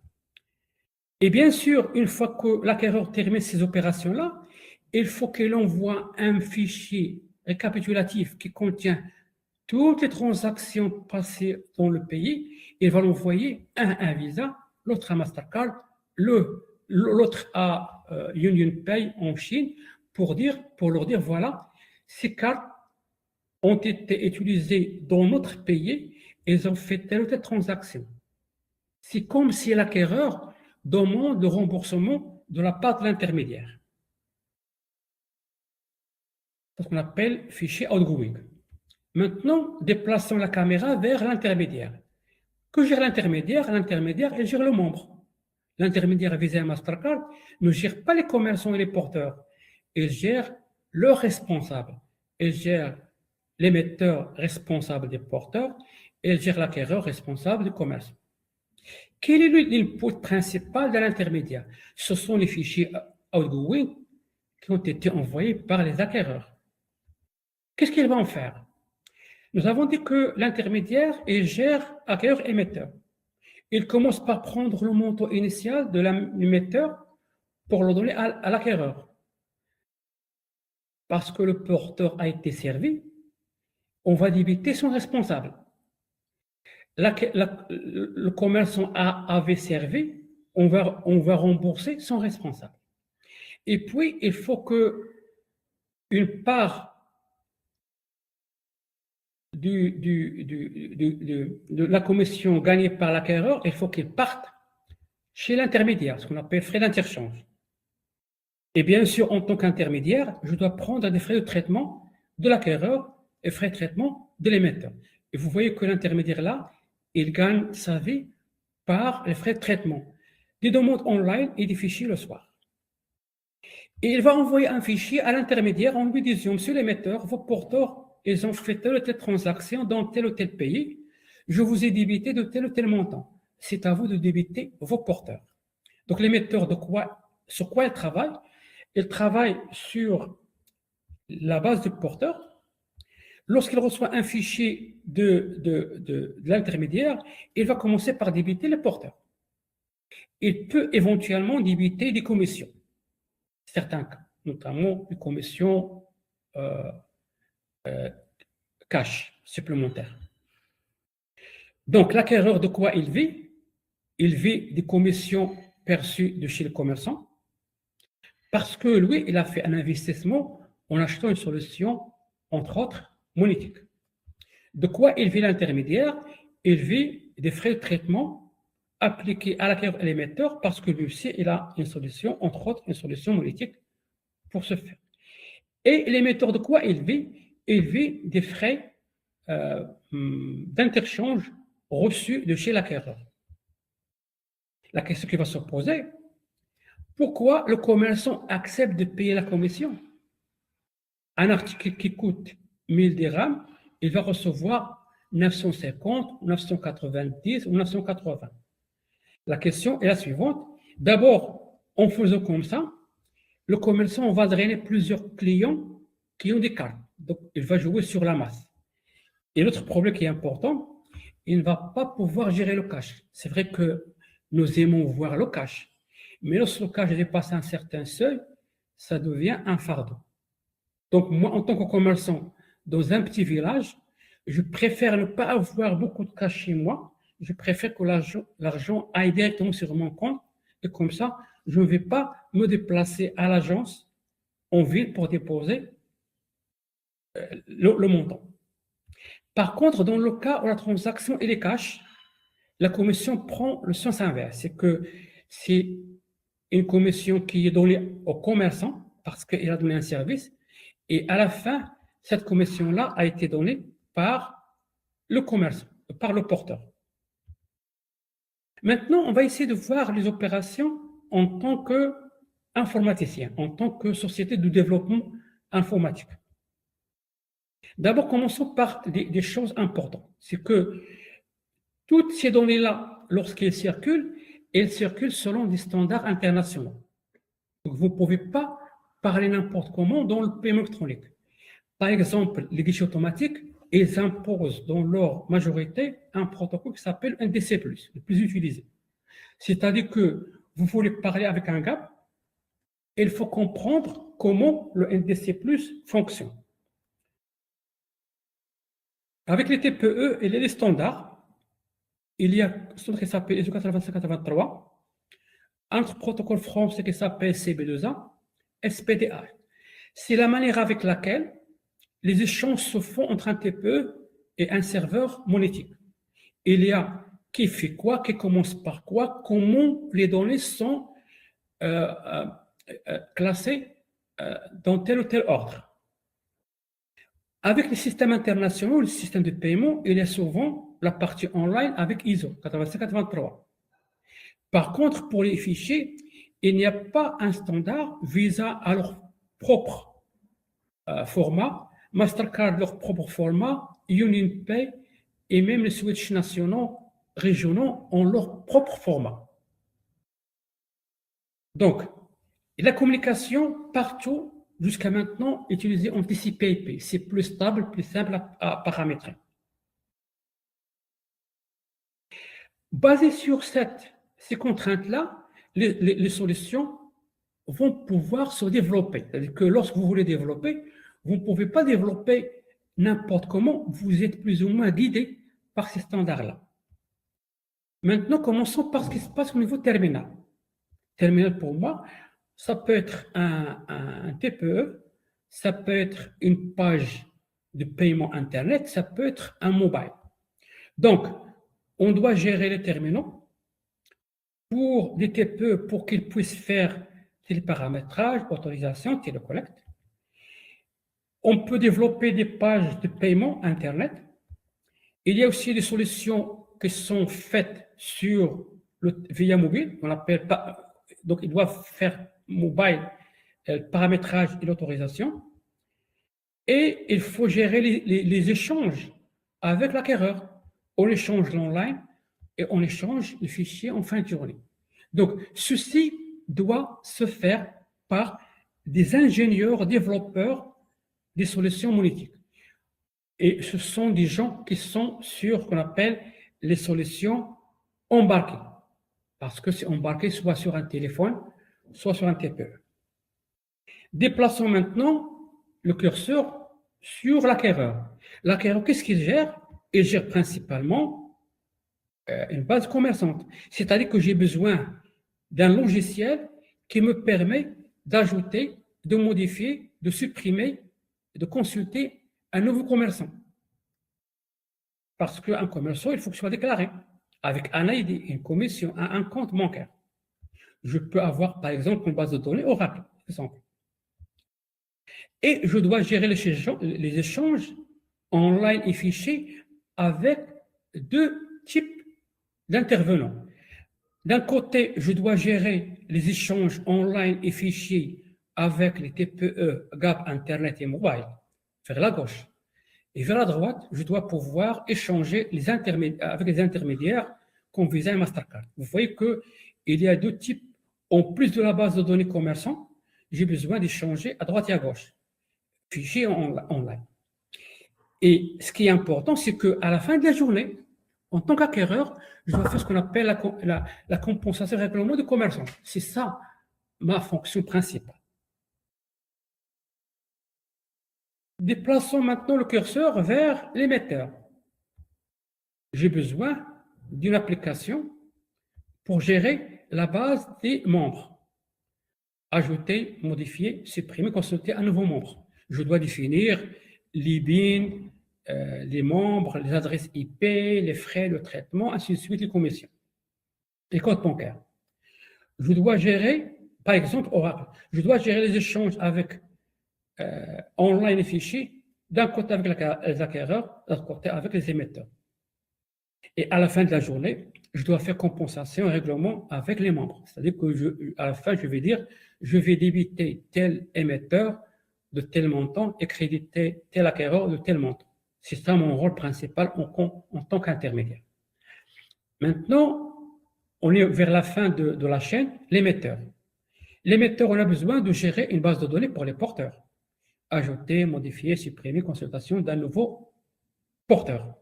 Et bien sûr, une fois que l'acquéreur termine ces opérations-là, il faut qu'il envoie un fichier récapitulatif qui contient toutes les transactions passées dans le pays. Il va l'envoyer à Visa, l'autre à Mastercard, l'autre à UnionPay en Chine pour leur dire, voilà, ces cartes ont été utilisées dans notre pays et ils ont fait telle ou telle transaction. C'est comme si l'acquéreur demande le remboursement de la part de l'intermédiaire. C'est ce qu'on appelle fichier outgoing. Maintenant, déplaçons la caméra vers l'intermédiaire. Que gère l'intermédiaire? L'intermédiaire, elle gère le membre. L'intermédiaire Visa et Mastercard ne gère pas les commerçants et les porteurs. Il gère leurs responsables. Il gère l'émetteur responsable des porteurs et il gère l'acquéreur responsable du commerce. Quel est l'input principal de l'intermédiaire? Ce sont les fichiers outgoing qui ont été envoyés par les acquéreurs. Qu'est-ce qu'il va en faire? Nous avons dit que l'intermédiaire gère acquéreur-émetteur. Il commence par prendre le montant initial de l'émetteur pour le donner à l'acquéreur. Parce que le porteur a été servi, on va débiter son responsable. Le commerçant avait servi, on va rembourser son responsable. Et puis, il faut que une part de la commission gagnée par l'acquéreur, il faut qu'il parte chez l'intermédiaire, ce qu'on appelle frais d'interchange. Et bien sûr, en tant qu'intermédiaire, je dois prendre des frais de traitement de l'acquéreur et frais de traitement de l'émetteur. Et vous voyez que l'intermédiaire là, il gagne sa vie par les frais de traitement des demandes online et des fichiers le soir. Et il va envoyer un fichier à l'intermédiaire en lui disant: Monsieur l'émetteur, vos porteurs, ils ont fait telle ou telle transaction dans tel ou tel pays. Je vous ai débité de tel ou tel montant. C'est à vous de débiter vos porteurs. Donc l'émetteur, sur quoi il travaille? Il travaille sur la base du porteur. Lorsqu'il reçoit un fichier de l'intermédiaire, il va commencer par débiter le porteur. Il peut éventuellement débiter des commissions. Certains cas, notamment des commissions cash supplémentaires. Donc, l'acquéreur, de quoi il vit? Il vit des commissions perçues de chez le commerçant parce que lui, il a fait un investissement en achetant une solution, entre autres, monétique. De quoi il vit l'intermédiaire? Il vit des frais de traitement appliqués à l'acquéreur et l'émetteur parce que lui aussi, il a une solution, entre autres, une solution monétique pour ce faire. Et l'émetteur, de quoi il vit? Il vit des frais d'interchange reçus de chez l'acquéreur. La question qui va se poser: pourquoi le commerçant accepte de payer la commission? Un article qui coûte 1000 dirhams, il va recevoir 950, 990 ou 980. La question est la suivante. D'abord, en faisant comme ça, le commerçant va drainer plusieurs clients qui ont des cartes. Donc, il va jouer sur la masse. Et l'autre problème qui est important, il ne va pas pouvoir gérer le cash. C'est vrai que nous aimons voir le cash, mais lorsque le cash dépasse un certain seuil, ça devient un fardeau. Donc, moi, en tant que commerçant dans un petit village, je préfère ne pas avoir beaucoup de cash chez moi. Je préfère que l'argent aille directement sur mon compte. Et comme ça, je ne vais pas me déplacer à l'agence en ville pour déposer le montant. Par contre, dans le cas où la transaction est cash, la commission prend le sens inverse. C'est que c'est une commission qui est donnée au commerçant parce qu'il a donné un service. Et à la fin, cette commission-là a été donnée par le commerçant, par le porteur. Maintenant, on va essayer de voir les opérations en tant qu'informaticien, en tant que société de développement informatique. D'abord, commençons par des choses importantes. C'est que toutes ces données-là, lorsqu'elles circulent, elles circulent selon des standards internationaux. Donc, vous ne pouvez pas parler n'importe comment dans le paiement électronique. Par exemple, les guichets automatiques, ils imposent dans leur majorité un protocole qui s'appelle NDC+, le plus utilisé. C'est-à-dire que vous voulez parler avec un gars, il faut comprendre comment le NDC+ fonctionne. Avec les TPE et les standards, il y a un standard qui s'appelle ISO 8583, un autre protocole français qui s'appelle CB2A, SPDA. C'est la manière avec laquelle les échanges se font entre un TPE et un serveur monétique. Il y a qui fait quoi, qui commence par quoi, comment les données sont classées dans tel ou tel ordre. Avec les systèmes internationaux, le système de paiement, il y a souvent la partie online avec ISO 8583. Par contre, pour les fichiers, il n'y a pas un standard Visa à leur propre format, Mastercard leur propre format, UnionPay et même les switches nationaux, régionaux ont leur propre format. Donc, la communication partout jusqu'à maintenant utilisée en TCP/IP, c'est plus stable, plus simple à paramétrer. Basé sur ces contraintes-là, les solutions vont pouvoir se développer. C'est-à-dire que lorsque vous voulez développer, vous ne pouvez pas développer n'importe comment, vous êtes plus ou moins guidé par ces standards-là. Maintenant, commençons par ce qui se passe au niveau terminal. Terminal, pour moi, ça peut être un TPE, ça peut être une page de paiement Internet, ça peut être un mobile. Donc, on doit gérer les terminaux pour des TPE pour qu'ils puissent faire téleparamétrage, autorisation, télécollecte. On peut développer des pages de paiement Internet. Il y a aussi des solutions qui sont faites via mobile. On appelle pas, donc, ils doivent faire mobile, paramétrage et l'autorisation. Et il faut gérer les échanges avec l'acquéreur. On échange l'online et on échange le fichier en fin de journée. Donc, ceci doit se faire par des ingénieurs, développeurs des solutions monétiques. Et ce sont des gens qui sont sur ce qu'on appelle les solutions embarquées. Parce que c'est embarqué soit sur un téléphone, soit sur un TPE. Déplaçons maintenant le curseur sur l'acquéreur. L'acquéreur, qu'est-ce qu'il gère? Il gère principalement une base commerçante. C'est-à-dire que j'ai besoin d'un logiciel qui me permet d'ajouter, de modifier, de supprimer, de consulter un nouveau commerçant. Parce qu'un commerçant, il faut qu'il soit déclaré avec un ID, une commission, un compte bancaire. Je peux avoir, par exemple, une base de données Oracle, par exemple. Et je dois gérer les échanges online et fichiers avec deux types d'intervenants. D'un côté, je dois gérer les échanges online et fichiers avec les TPE, GAP, Internet et mobile, vers la gauche. Et vers la droite, je dois pouvoir échanger avec les intermédiaires comme Visa et Mastercard. Vous voyez qu'il y a deux types. En plus de la base de données commerçants, j'ai besoin d'échanger à droite et à gauche, fichiers online. Et ce qui est important, c'est qu'à la fin de la journée, en tant qu'acquéreur, je dois faire ce qu'on appelle la compensation règlement de commerçant. C'est ça ma fonction principale. Déplaçons maintenant le curseur vers l'émetteur. J'ai besoin d'une application pour gérer la base des membres. Ajouter, modifier, supprimer, consulter un nouveau membre. Je dois définir l'IBIN, les membres, les adresses IP, les frais de traitement, ainsi de suite, les commissions, les comptes bancaires. Je dois gérer, par exemple, Oracle, je dois gérer les échanges avec online et fichiers, d'un côté avec les acquéreurs, de l'autre côté avec les émetteurs. Et à la fin de la journée, je dois faire compensation et règlement avec les membres. C'est-à-dire qu'à la fin, je vais dire, je vais débiter tel émetteur de tel montant et créditer tel acquéreur de tel montant. C'est ça mon rôle principal en tant qu'intermédiaire. Maintenant, on est vers la fin de la chaîne, l'émetteur. L'émetteur, on a besoin de gérer une base de données pour les porteurs. Ajouter, modifier, supprimer, consultation d'un nouveau porteur.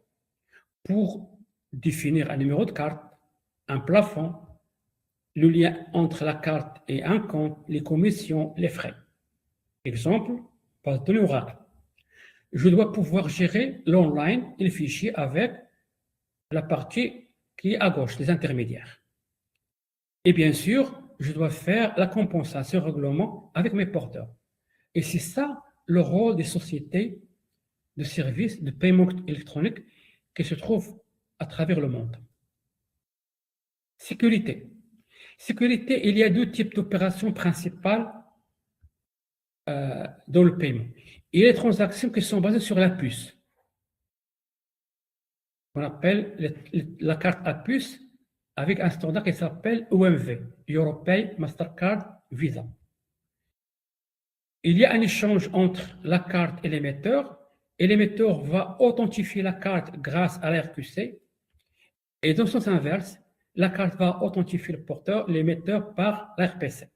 Pour définir un numéro de carte, un plafond, le lien entre la carte et un compte, les commissions, les frais. Exemple, base de données Oracle. Je dois pouvoir gérer l'online et le fichier avec la partie qui est à gauche, les intermédiaires. Et bien sûr, je dois faire la compensation règlement avec mes porteurs. Et c'est ça le rôle des sociétés de services de paiement électronique qui se trouvent à travers le monde. Sécurité. Sécurité, il y a deux types d'opérations principales dans le paiement. et les transactions qui sont basées sur la puce. On appelle la carte à puce avec un standard qui s'appelle EMV, Europay Mastercard Visa. Il y a un échange entre la carte et l'émetteur va authentifier la carte grâce à la RQC, et dans le sens inverse, la carte va authentifier le porteur, l'émetteur par la RPC.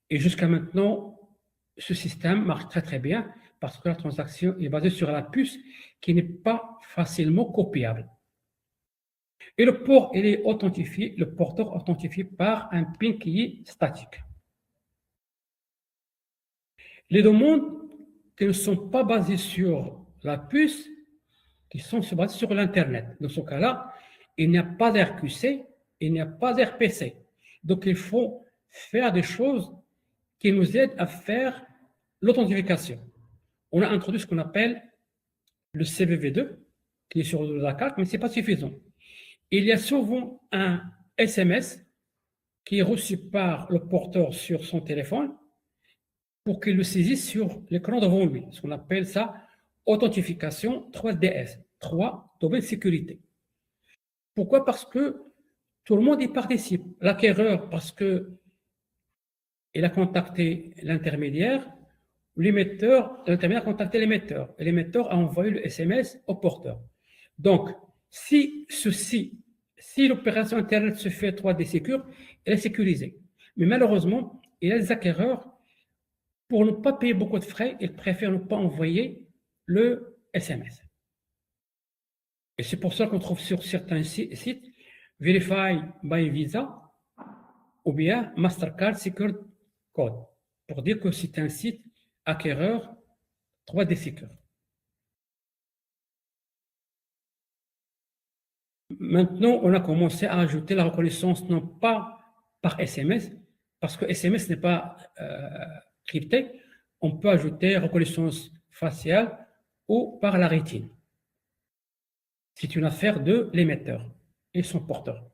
Et jusqu'à maintenant, ce système marche très très bien parce que la transaction est basée sur la puce qui n'est pas facilement copiable. Et le port, il est authentifié, le porteur authentifié par un PIN qui est statique. Les demandes qui ne sont pas basées sur la puce, qui sont basées sur l'Internet. Dans ce cas-là, il n'y a pas d'RQC, il n'y a pas d'RPC. Donc, il faut faire des choses qui nous aident à faire l'authentification. On a introduit ce qu'on appelle le CVV2, qui est sur la carte, mais ce n'est pas suffisant. Il y a souvent un SMS qui est reçu par le porteur sur son téléphone pour qu'il le saisisse sur l'écran devant lui. Ce qu'on appelle ça authentification 3DS, 3 domaine sécurité. Pourquoi? Parce que tout le monde y participe. L'acquéreur, parce qu'il a contacté l'intermédiaire, l'intermédiaire a contacté l'émetteur, et l'émetteur a envoyé le SMS au porteur. Donc, si l'opération Internet se fait 3D Secure, elle est sécurisée. Mais malheureusement, il y a des acquéreurs, pour ne pas payer beaucoup de frais, ils préfèrent ne pas envoyer le SMS. Et c'est pour ça qu'on trouve sur certains sites Verify by Visa ou bien Mastercard Secure Code, pour dire que c'est un site acquéreur 3D Secure. Maintenant, on a commencé à ajouter la reconnaissance non pas par SMS, parce que SMS n'est pas crypté. On peut ajouter reconnaissance faciale ou par la rétine. C'est une affaire de l'émetteur et son porteur.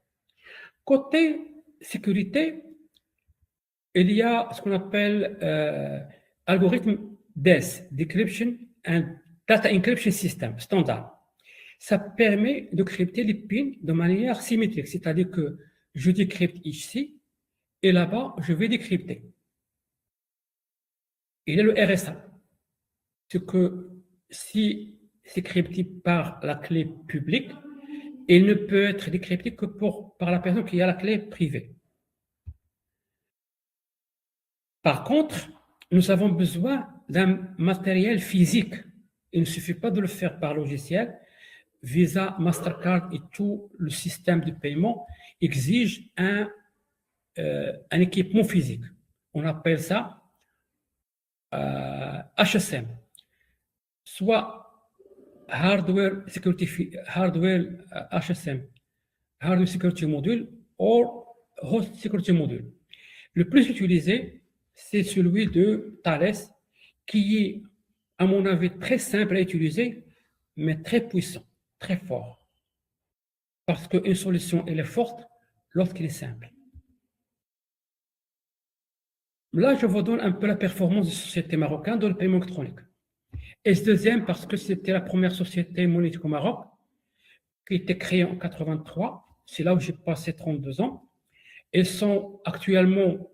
Côté sécurité, il y a ce qu'on appelle algorithme DES, Decryption and Data Encryption System, standard. Ça permet de crypter les pins de manière symétrique, c'est-à-dire que je décrypte ici et là-bas, je vais décrypter. Il y a le RSA, c'est que si c'est crypté par la clé publique, il ne peut être décrypté que par la personne qui a la clé privée. Par contre, nous avons besoin d'un matériel physique. Il ne suffit pas de le faire par logiciel. Visa, Mastercard et tout le système de paiement exigent un équipement physique. On appelle ça HSM, soit Hardware Security HSM, Hardware Security Module ou Host Security Module. Le plus utilisé, c'est celui de Thales, qui est, à mon avis, très simple à utiliser, mais très puissant, très fort. Parce qu'une solution, elle est forte lorsqu'elle est simple. Là, je vous donne un peu la performance de la société marocaine dans le paiement électronique. Et ce deuxième, parce que c'était la première société monétique au Maroc, qui a été créée en 1983. C'est là où j'ai passé 32 ans. Ils sont actuellement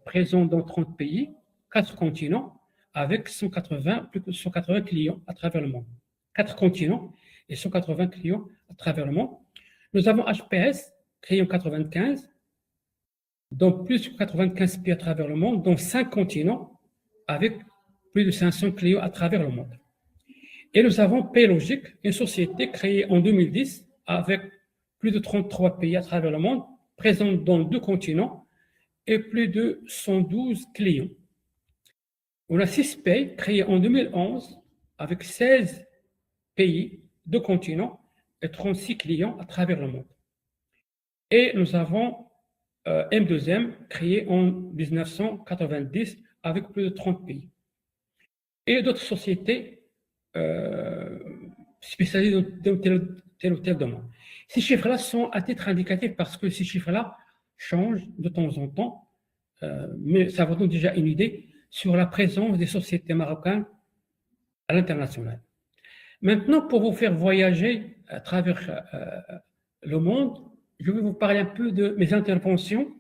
présents dans 30 pays, 4 continents, avec plus de 180 clients à travers le monde. 4 continents et 180 clients à travers le monde. Nous avons HPS, créé en 1995, dans plus de 95 pays à travers le monde, dont 5 continents, avec plus de 500 clients à travers le monde. Et nous avons Paylogic, une société créée en 2010, avec plus de 33 pays à travers le monde, présente dans 2 continents, et plus de 112 clients. On a 6Pay, créé en 2011, avec 16 pays, 2 continents, et 36 clients à travers le monde. Et nous avons M2M, créé en 1990, avec plus de 30 pays. Et d'autres sociétés spécialisées dans tel ou tel domaine. Ces chiffres-là sont à titre indicatif parce que ces chiffres-là changent de temps en temps, mais ça vous donne déjà une idée sur la présence des sociétés marocaines à l'international. Maintenant, pour vous faire voyager à travers le monde, je vais vous parler un peu de mes interventions.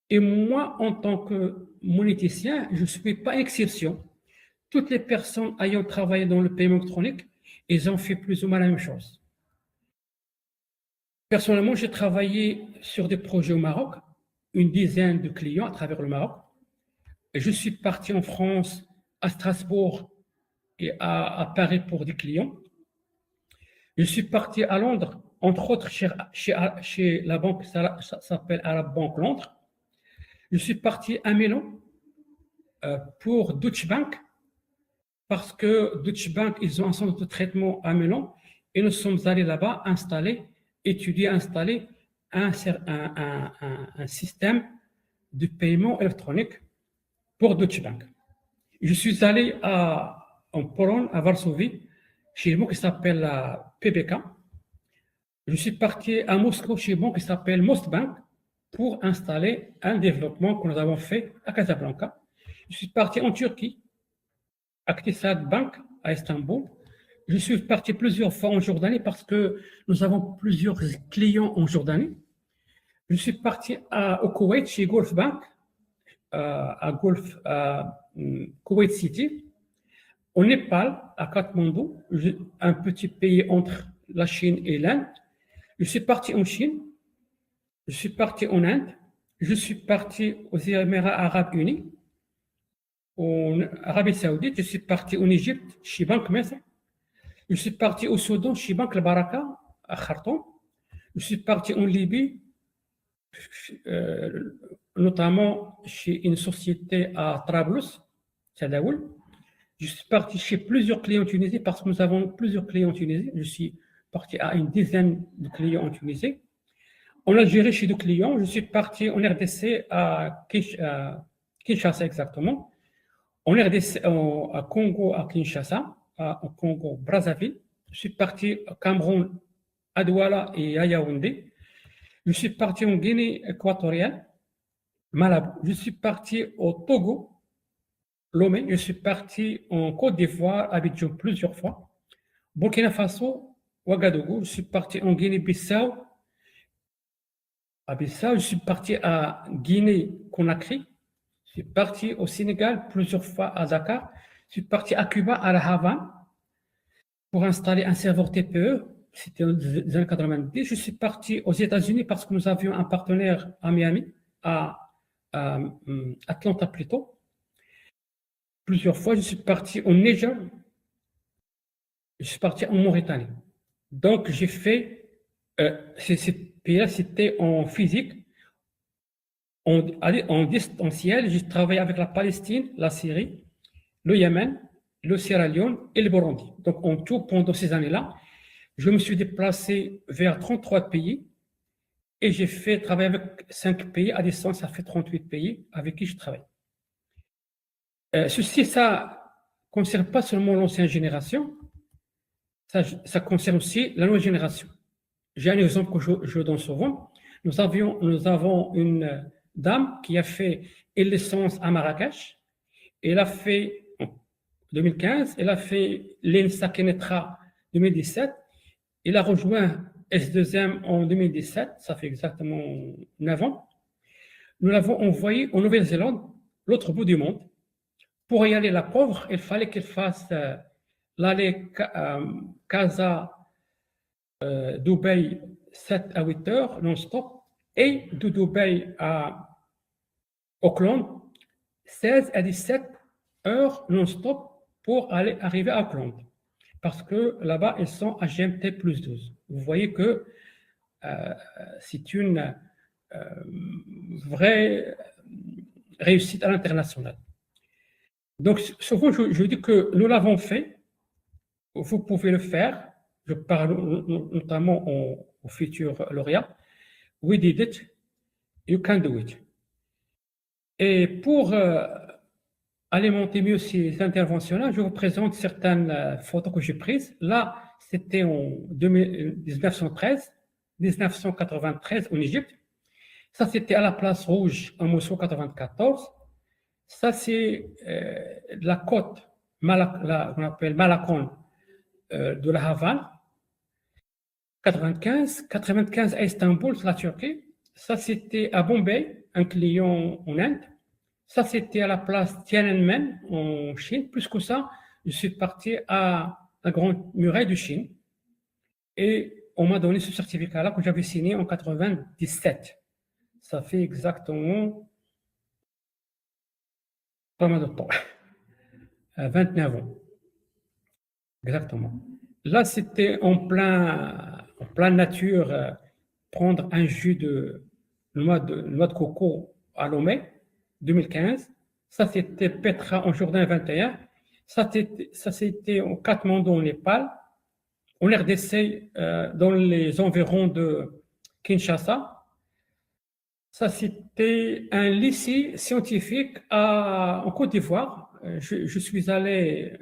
Et moi, en tant que monéticien, je ne suis pas une exception. Toutes les personnes ayant travaillé dans le paiement électronique, ils ont fait plus ou moins la même chose. Personnellement, j'ai travaillé sur des projets au Maroc, une dizaine de clients à travers le Maroc. Je suis parti en France, à Strasbourg et à Paris pour des clients. Je suis parti à Londres, entre autres chez la banque, ça s'appelle Arab Bank Londres. Je suis parti à Milan pour Deutsche Bank, parce que Deutsche Bank, ils ont un centre de traitement à Milan, et nous sommes allés là-bas étudier, installer un système de paiement électronique pour Deutsche Bank. Je suis allé en Pologne, à Varsovie, chez une banque qui s'appelle la PBK. Je suis parti à Moscou chez une banque qui s'appelle Mostbank pour installer un développement que nous avons fait à Casablanca. Je suis parti en Turquie, à Aktisat Bank, à Istanbul. Je suis parti plusieurs fois en Jordanie parce que nous avons plusieurs clients en Jordanie. Je suis parti au Koweït, chez Gulf Bank, à Kuwait City. Au Népal, à Katmandou, un petit pays entre la Chine et l'Inde. Je suis parti en Chine, je suis parti en Inde, je suis parti aux Émirats Arabes Unis, en Arabie Saoudite, je suis parti en Égypte, chez Banque Mesa. Je suis parti au Soudan, chez Banque Al Baraka, à Khartoum. Je suis parti en Libye, notamment chez une société à Trablus, Tadaoul. Je suis parti chez plusieurs clients en Tunisie parce que nous avons plusieurs clients en Tunisie. Je suis parti à une dizaine de clients en Tunisie. En Algérie, chez deux clients. Je suis parti en RDC à Kinshasa exactement. En RDC, à Congo, à Kinshasa, au Congo, Brazzaville. Je suis parti au Cameroun, à Douala et à Yaoundé. Je suis parti en Guinée équatoriale, Malabo. Je suis parti au Togo, Lomé. Je suis parti en Côte d'Ivoire, Abidjan plusieurs fois. Burkina Faso, Ouagadougou. Je suis parti en Guinée-Bissau, je suis parti à Guinée-Conakry. Je suis parti au Sénégal plusieurs fois à Dakar. Je suis parti à Cuba, à La Havane, pour installer un serveur TPE. C'était dans les années 90. Je suis parti aux États-Unis parce que nous avions un partenaire à Miami, à Atlanta plutôt. Plusieurs fois, je suis parti au Niger. Je suis parti en Mauritanie. Donc, j'ai fait ces pays-là, c'était en physique. En distanciel, j'ai travaillé avec la Palestine, la Syrie, le Yémen, le Sierra Leone et le Burundi. Donc, en tout, pendant ces années-là, je me suis déplacé vers 33 pays et j'ai fait travailler avec 5 pays à distance, ça fait 38 pays avec qui je travaille. Ceci, ça ne concerne pas seulement l'ancienne génération, ça concerne aussi la nouvelle génération. J'ai un exemple que je donne souvent. Nous avons une dame qui a fait une licence à Marrakech. Elle a fait, en 2015, elle a fait l'INSA Kenetra 2017. Elle a rejoint S2M en 2017, ça fait exactement 9 ans. Nous l'avons envoyée en Nouvelle-Zélande, l'autre bout du monde. Pour y aller, la pauvre, il fallait qu'elle fasse l'aller Casa Dubaï 7 à 8 heures non-stop et de Dubaï à Auckland 16 à 17 heures non-stop pour arriver à Auckland. Parce que là-bas, ils sont à GMT plus 12. Vous voyez que c'est une vraie réussite à l'international. Donc, souvent, je dis que nous l'avons fait. Vous pouvez le faire. Je parle notamment aux futurs lauréats. We did it. You can do it. Et pour alimenter mieux ces interventions-là, je vous présente certaines photos que j'ai prises. Là, c'était en 1993 en Égypte. Ça, c'était à la place rouge en Mossoul 94. Ça, c'est la côte, qu'on appelle Malakon de la Havane. 95 à Istanbul, la Turquie. Ça, c'était à Bombay, un client en Inde. Ça, c'était à la place Tiananmen en Chine. Plus que ça, je suis parti à la Grande Muraille de Chine. Et on m'a donné ce certificat-là que j'avais signé en 97. Ça fait exactement pas mal de temps. 29 ans. Exactement. Là, c'était en plein nature, prendre un jus de noix de coco à Lomé, 2015. Ça, c'était Petra en Jourdain 21. Ça, c'était au Katmandou, au Népal. En RDC, dans les environs de Kinshasa. Ça, c'était un lycée scientifique en Côte d'Ivoire. Je suis allé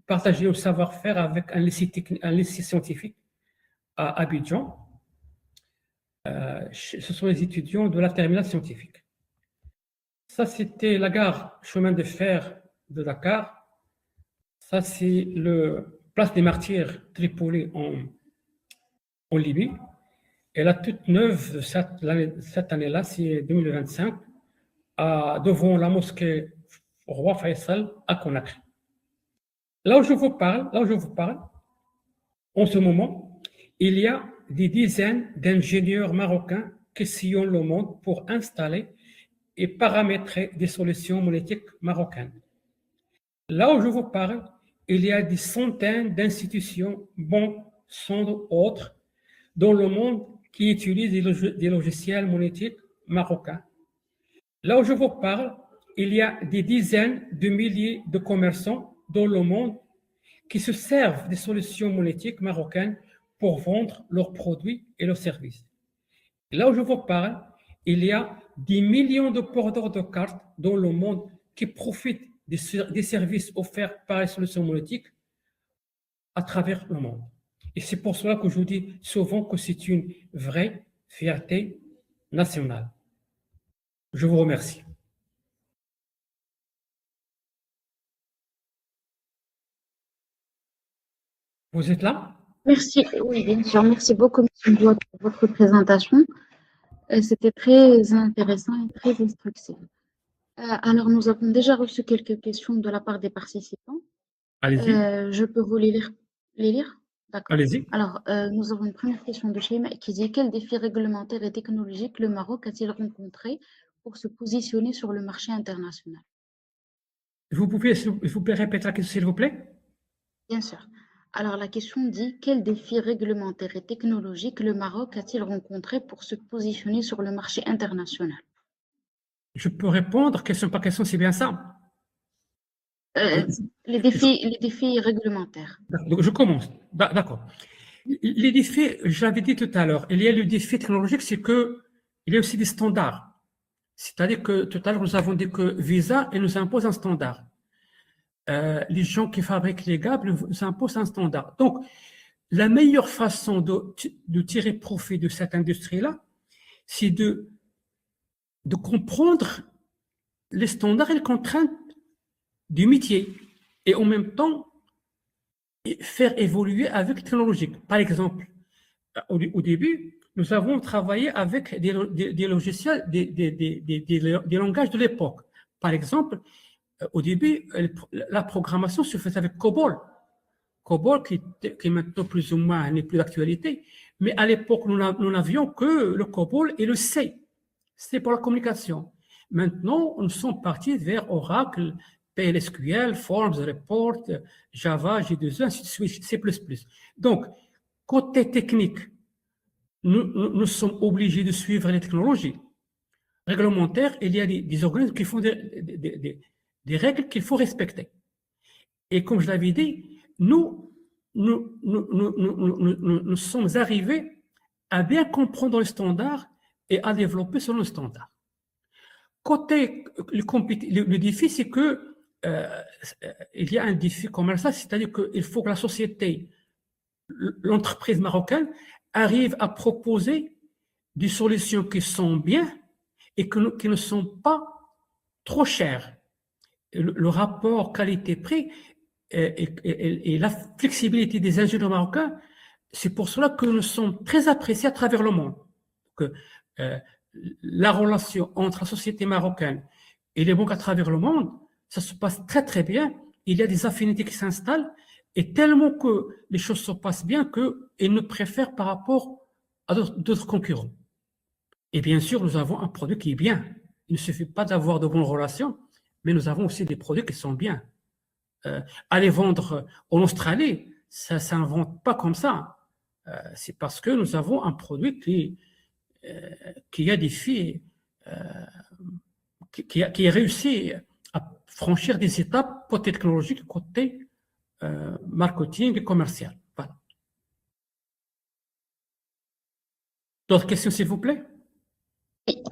partager le savoir-faire avec un lycée scientifique à Abidjan. Ce sont les étudiants de la terminale scientifique. Ça, c'était la gare chemin de fer de Dakar. Ça, c'est le place des Martyrs, Tripoli, en Libye. Et la toute neuve, cette année-là, c'est 2025, devant la mosquée Roi Faisal à Conakry. Là où je vous parle, en ce moment, il y a des dizaines d'ingénieurs marocains qui sillonnent le monde pour installer et paramétrer des solutions monétiques marocaines. Là où je vous parle, il y a des centaines d'institutions, banques, centres autres, dans le monde qui utilisent des logiciels monétiques marocains. Là où je vous parle, il y a des dizaines de milliers de commerçants dans le monde qui se servent des solutions monétiques marocaines pour vendre leurs produits et leurs services. Là où je vous parle, il y a des millions de porteurs de cartes dans le monde qui profitent des services offerts par les solutions monétiques à travers le monde. Et c'est pour cela que je vous dis souvent que c'est une vraie fierté nationale. Je vous remercie. Vous êtes là? Merci, oui, bien sûr. Merci beaucoup, M. Blois, pour votre présentation. C'était très intéressant et très instructif. Alors, nous avons déjà reçu quelques questions de la part des participants. Allez-y. Je peux vous les lire? D'accord. Allez-y. Alors, nous avons une première question de Sheima qui dit: quels défis réglementaires et technologiques le Maroc a-t-il rencontré pour se positionner sur le marché international? Vous pouvez, s'il vous plaît, répéter la question, s'il vous plaît? Bien sûr. Alors, la question dit: quels défis réglementaires et technologiques le Maroc a-t-il rencontré pour se positionner sur le marché international? Je peux répondre question par question, c'est bien ça? Les défis réglementaires. Donc, je commence. D'accord. Les défis, je l'avais dit tout à l'heure, il y a le défi technologique, c'est qu'il y a aussi des standards. C'est-à-dire que tout à l'heure, nous avons dit que Visa, elle nous impose un standard. Les gens qui fabriquent les câbles nous imposent un standard. Donc, la meilleure façon de tirer profit de cette industrie-là, c'est de comprendre les standards et les contraintes du métier et en même temps faire évoluer avec la technologie. Par exemple, au début, nous avons travaillé avec des logiciels, des langages de l'époque. Par exemple, au début, la programmation se faisait avec COBOL. COBOL qui maintenant plus ou moins n'est plus d'actualité, mais à l'époque, nous n'avions que le COBOL et le C. C'est pour la communication. Maintenant, nous sommes partis vers Oracle, PLSQL, Forms, Report, Java, J2E, ainsi de suite, C++. Donc, côté technique, nous sommes obligés de suivre les technologies réglementaires. Il y a des organismes qui font des règles qu'il faut respecter. Et comme je l'avais dit, nous sommes arrivés à bien comprendre les standards et à développer selon les standards. Côté le défi, c'est que il y a un défi commercial, c'est-à-dire qu'il faut que la société, l'entreprise marocaine, arrive à proposer des solutions qui sont bien et qui ne sont pas trop cher. Le rapport qualité-prix et la flexibilité des ingénieurs marocains, c'est pour cela que nous sommes très appréciés à travers le monde. Que, la relation entre la société marocaine et les banques à travers le monde, ça se passe très très bien. Il y a des affinités qui s'installent et tellement que les choses se passent bien qu'ils nous préfèrent par rapport à d'autres concurrents. Et bien sûr, nous avons un produit qui est bien. Il ne suffit pas d'avoir de bonnes relations, mais nous avons aussi des produits qui sont bien. Aller vendre en Australie, ça ne s'invente pas comme ça. C'est parce que nous avons un produit qui a des filles, qui a réussi à franchir des étapes côté technologique, côté marketing et commercial. Voilà. D'autres questions, s'il vous plaît?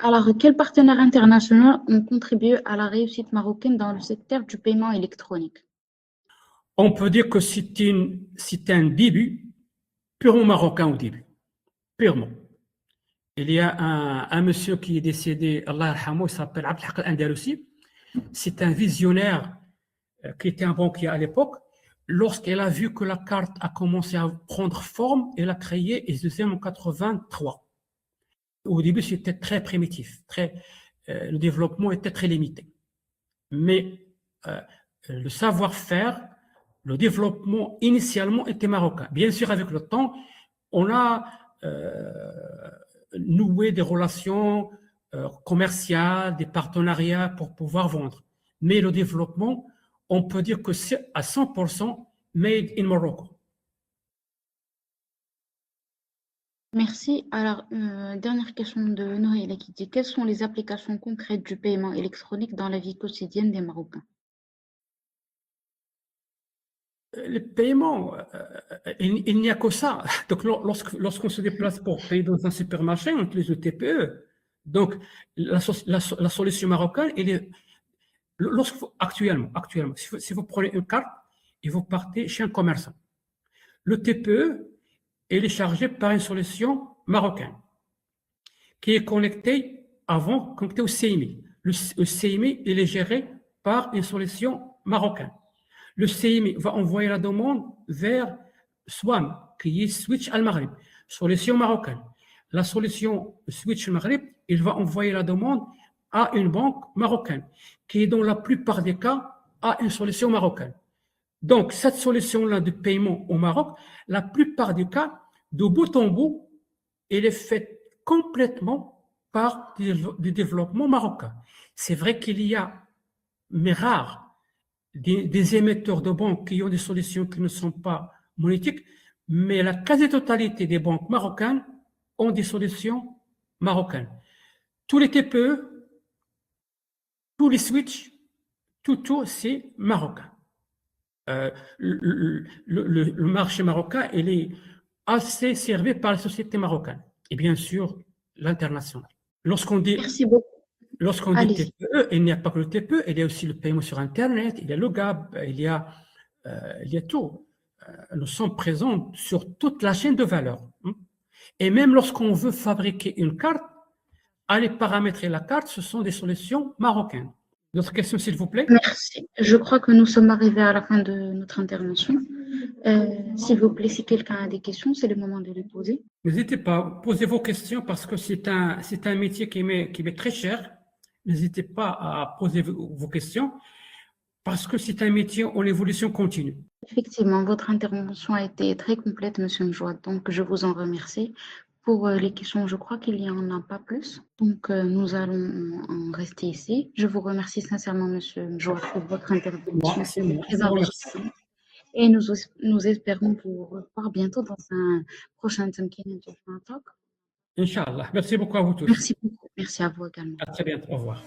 Alors, quels partenaires internationaux ont contribué à la réussite marocaine dans le secteur du paiement électronique? On peut dire que c'est un début purement marocain au début, purement. Il y a un monsieur qui est décédé, Allah yarhamou, il s'appelle Abdelhak Al-Andalousi. C'est un visionnaire qui était un banquier à l'époque. Lorsqu'elle a vu que la carte a commencé à prendre forme, elle a créé SDCM en 83. Au début, c'était très primitif, le développement était très limité. Mais le savoir-faire, le développement initialement était marocain. Bien sûr, avec le temps, on a noué des relations commerciales, des partenariats pour pouvoir vendre. Mais le développement, on peut dire que c'est à 100% made in Morocco. Merci. Alors, dernière question de Noël qui dit quelles sont les applications concrètes du paiement électronique dans la vie quotidienne des Marocains? Le paiement, il n'y a que ça. Donc, lorsqu'on se déplace pour payer dans un supermarché, on utilise le TPE. Donc, la solution marocaine, actuellement, si vous prenez une carte et vous partez chez un commerçant, le TPE, il est chargé par une solution marocaine qui est connectée au CIMI. Le CIMI, il est géré par une solution marocaine. Le CIMI va envoyer la demande vers SWAM, qui est Switch Al-Maghrib, solution marocaine. La solution Switch Al-Maghrib, il va envoyer la demande à une banque marocaine, qui dans la plupart des cas a une solution marocaine. Donc, cette solution-là de paiement au Maroc, la plupart des cas, de bout en bout, elle est faite complètement par du développement marocain. C'est vrai qu'il y a, mais rares, des émetteurs de banques qui ont des solutions qui ne sont pas monétiques, mais la quasi-totalité des banques marocaines ont des solutions marocaines. Tous les TPE, tous les switches, tout c'est marocain. Le marché marocain, il est assez servi par les sociétés marocaines et bien sûr l'international. Lorsqu'on dit TPE, il n'y a pas que le TPE, il y a aussi le paiement sur Internet, il y a le GAB, il y a tout. Nous sommes présents sur toute la chaîne de valeur. Et même lorsqu'on veut fabriquer une carte, aller paramétrer la carte, ce sont des solutions marocaines. D'autres questions, s'il vous plaît? Merci. Je crois que nous sommes arrivés à la fin de notre intervention. S'il vous plaît, si quelqu'un a des questions, c'est le moment de les poser. N'hésitez pas, posez vos questions parce que c'est un métier qui m'est très cher. N'hésitez pas à poser vos questions parce que c'est un métier en évolution continue. Effectivement, votre intervention a été très complète, Monsieur Mjouad, donc je vous en remercie. Pour les questions, je crois qu'il n'y en a pas plus. Donc, nous allons en rester ici. Je vous remercie sincèrement, Monsieur Mjouad, pour votre intervention. C'est très enrichissante. Et nous espérons vous revoir bientôt dans un prochain Tamkin International Talk. Inch'Allah. Merci beaucoup à vous tous. Merci beaucoup. Merci à vous également. À très bientôt. Au revoir.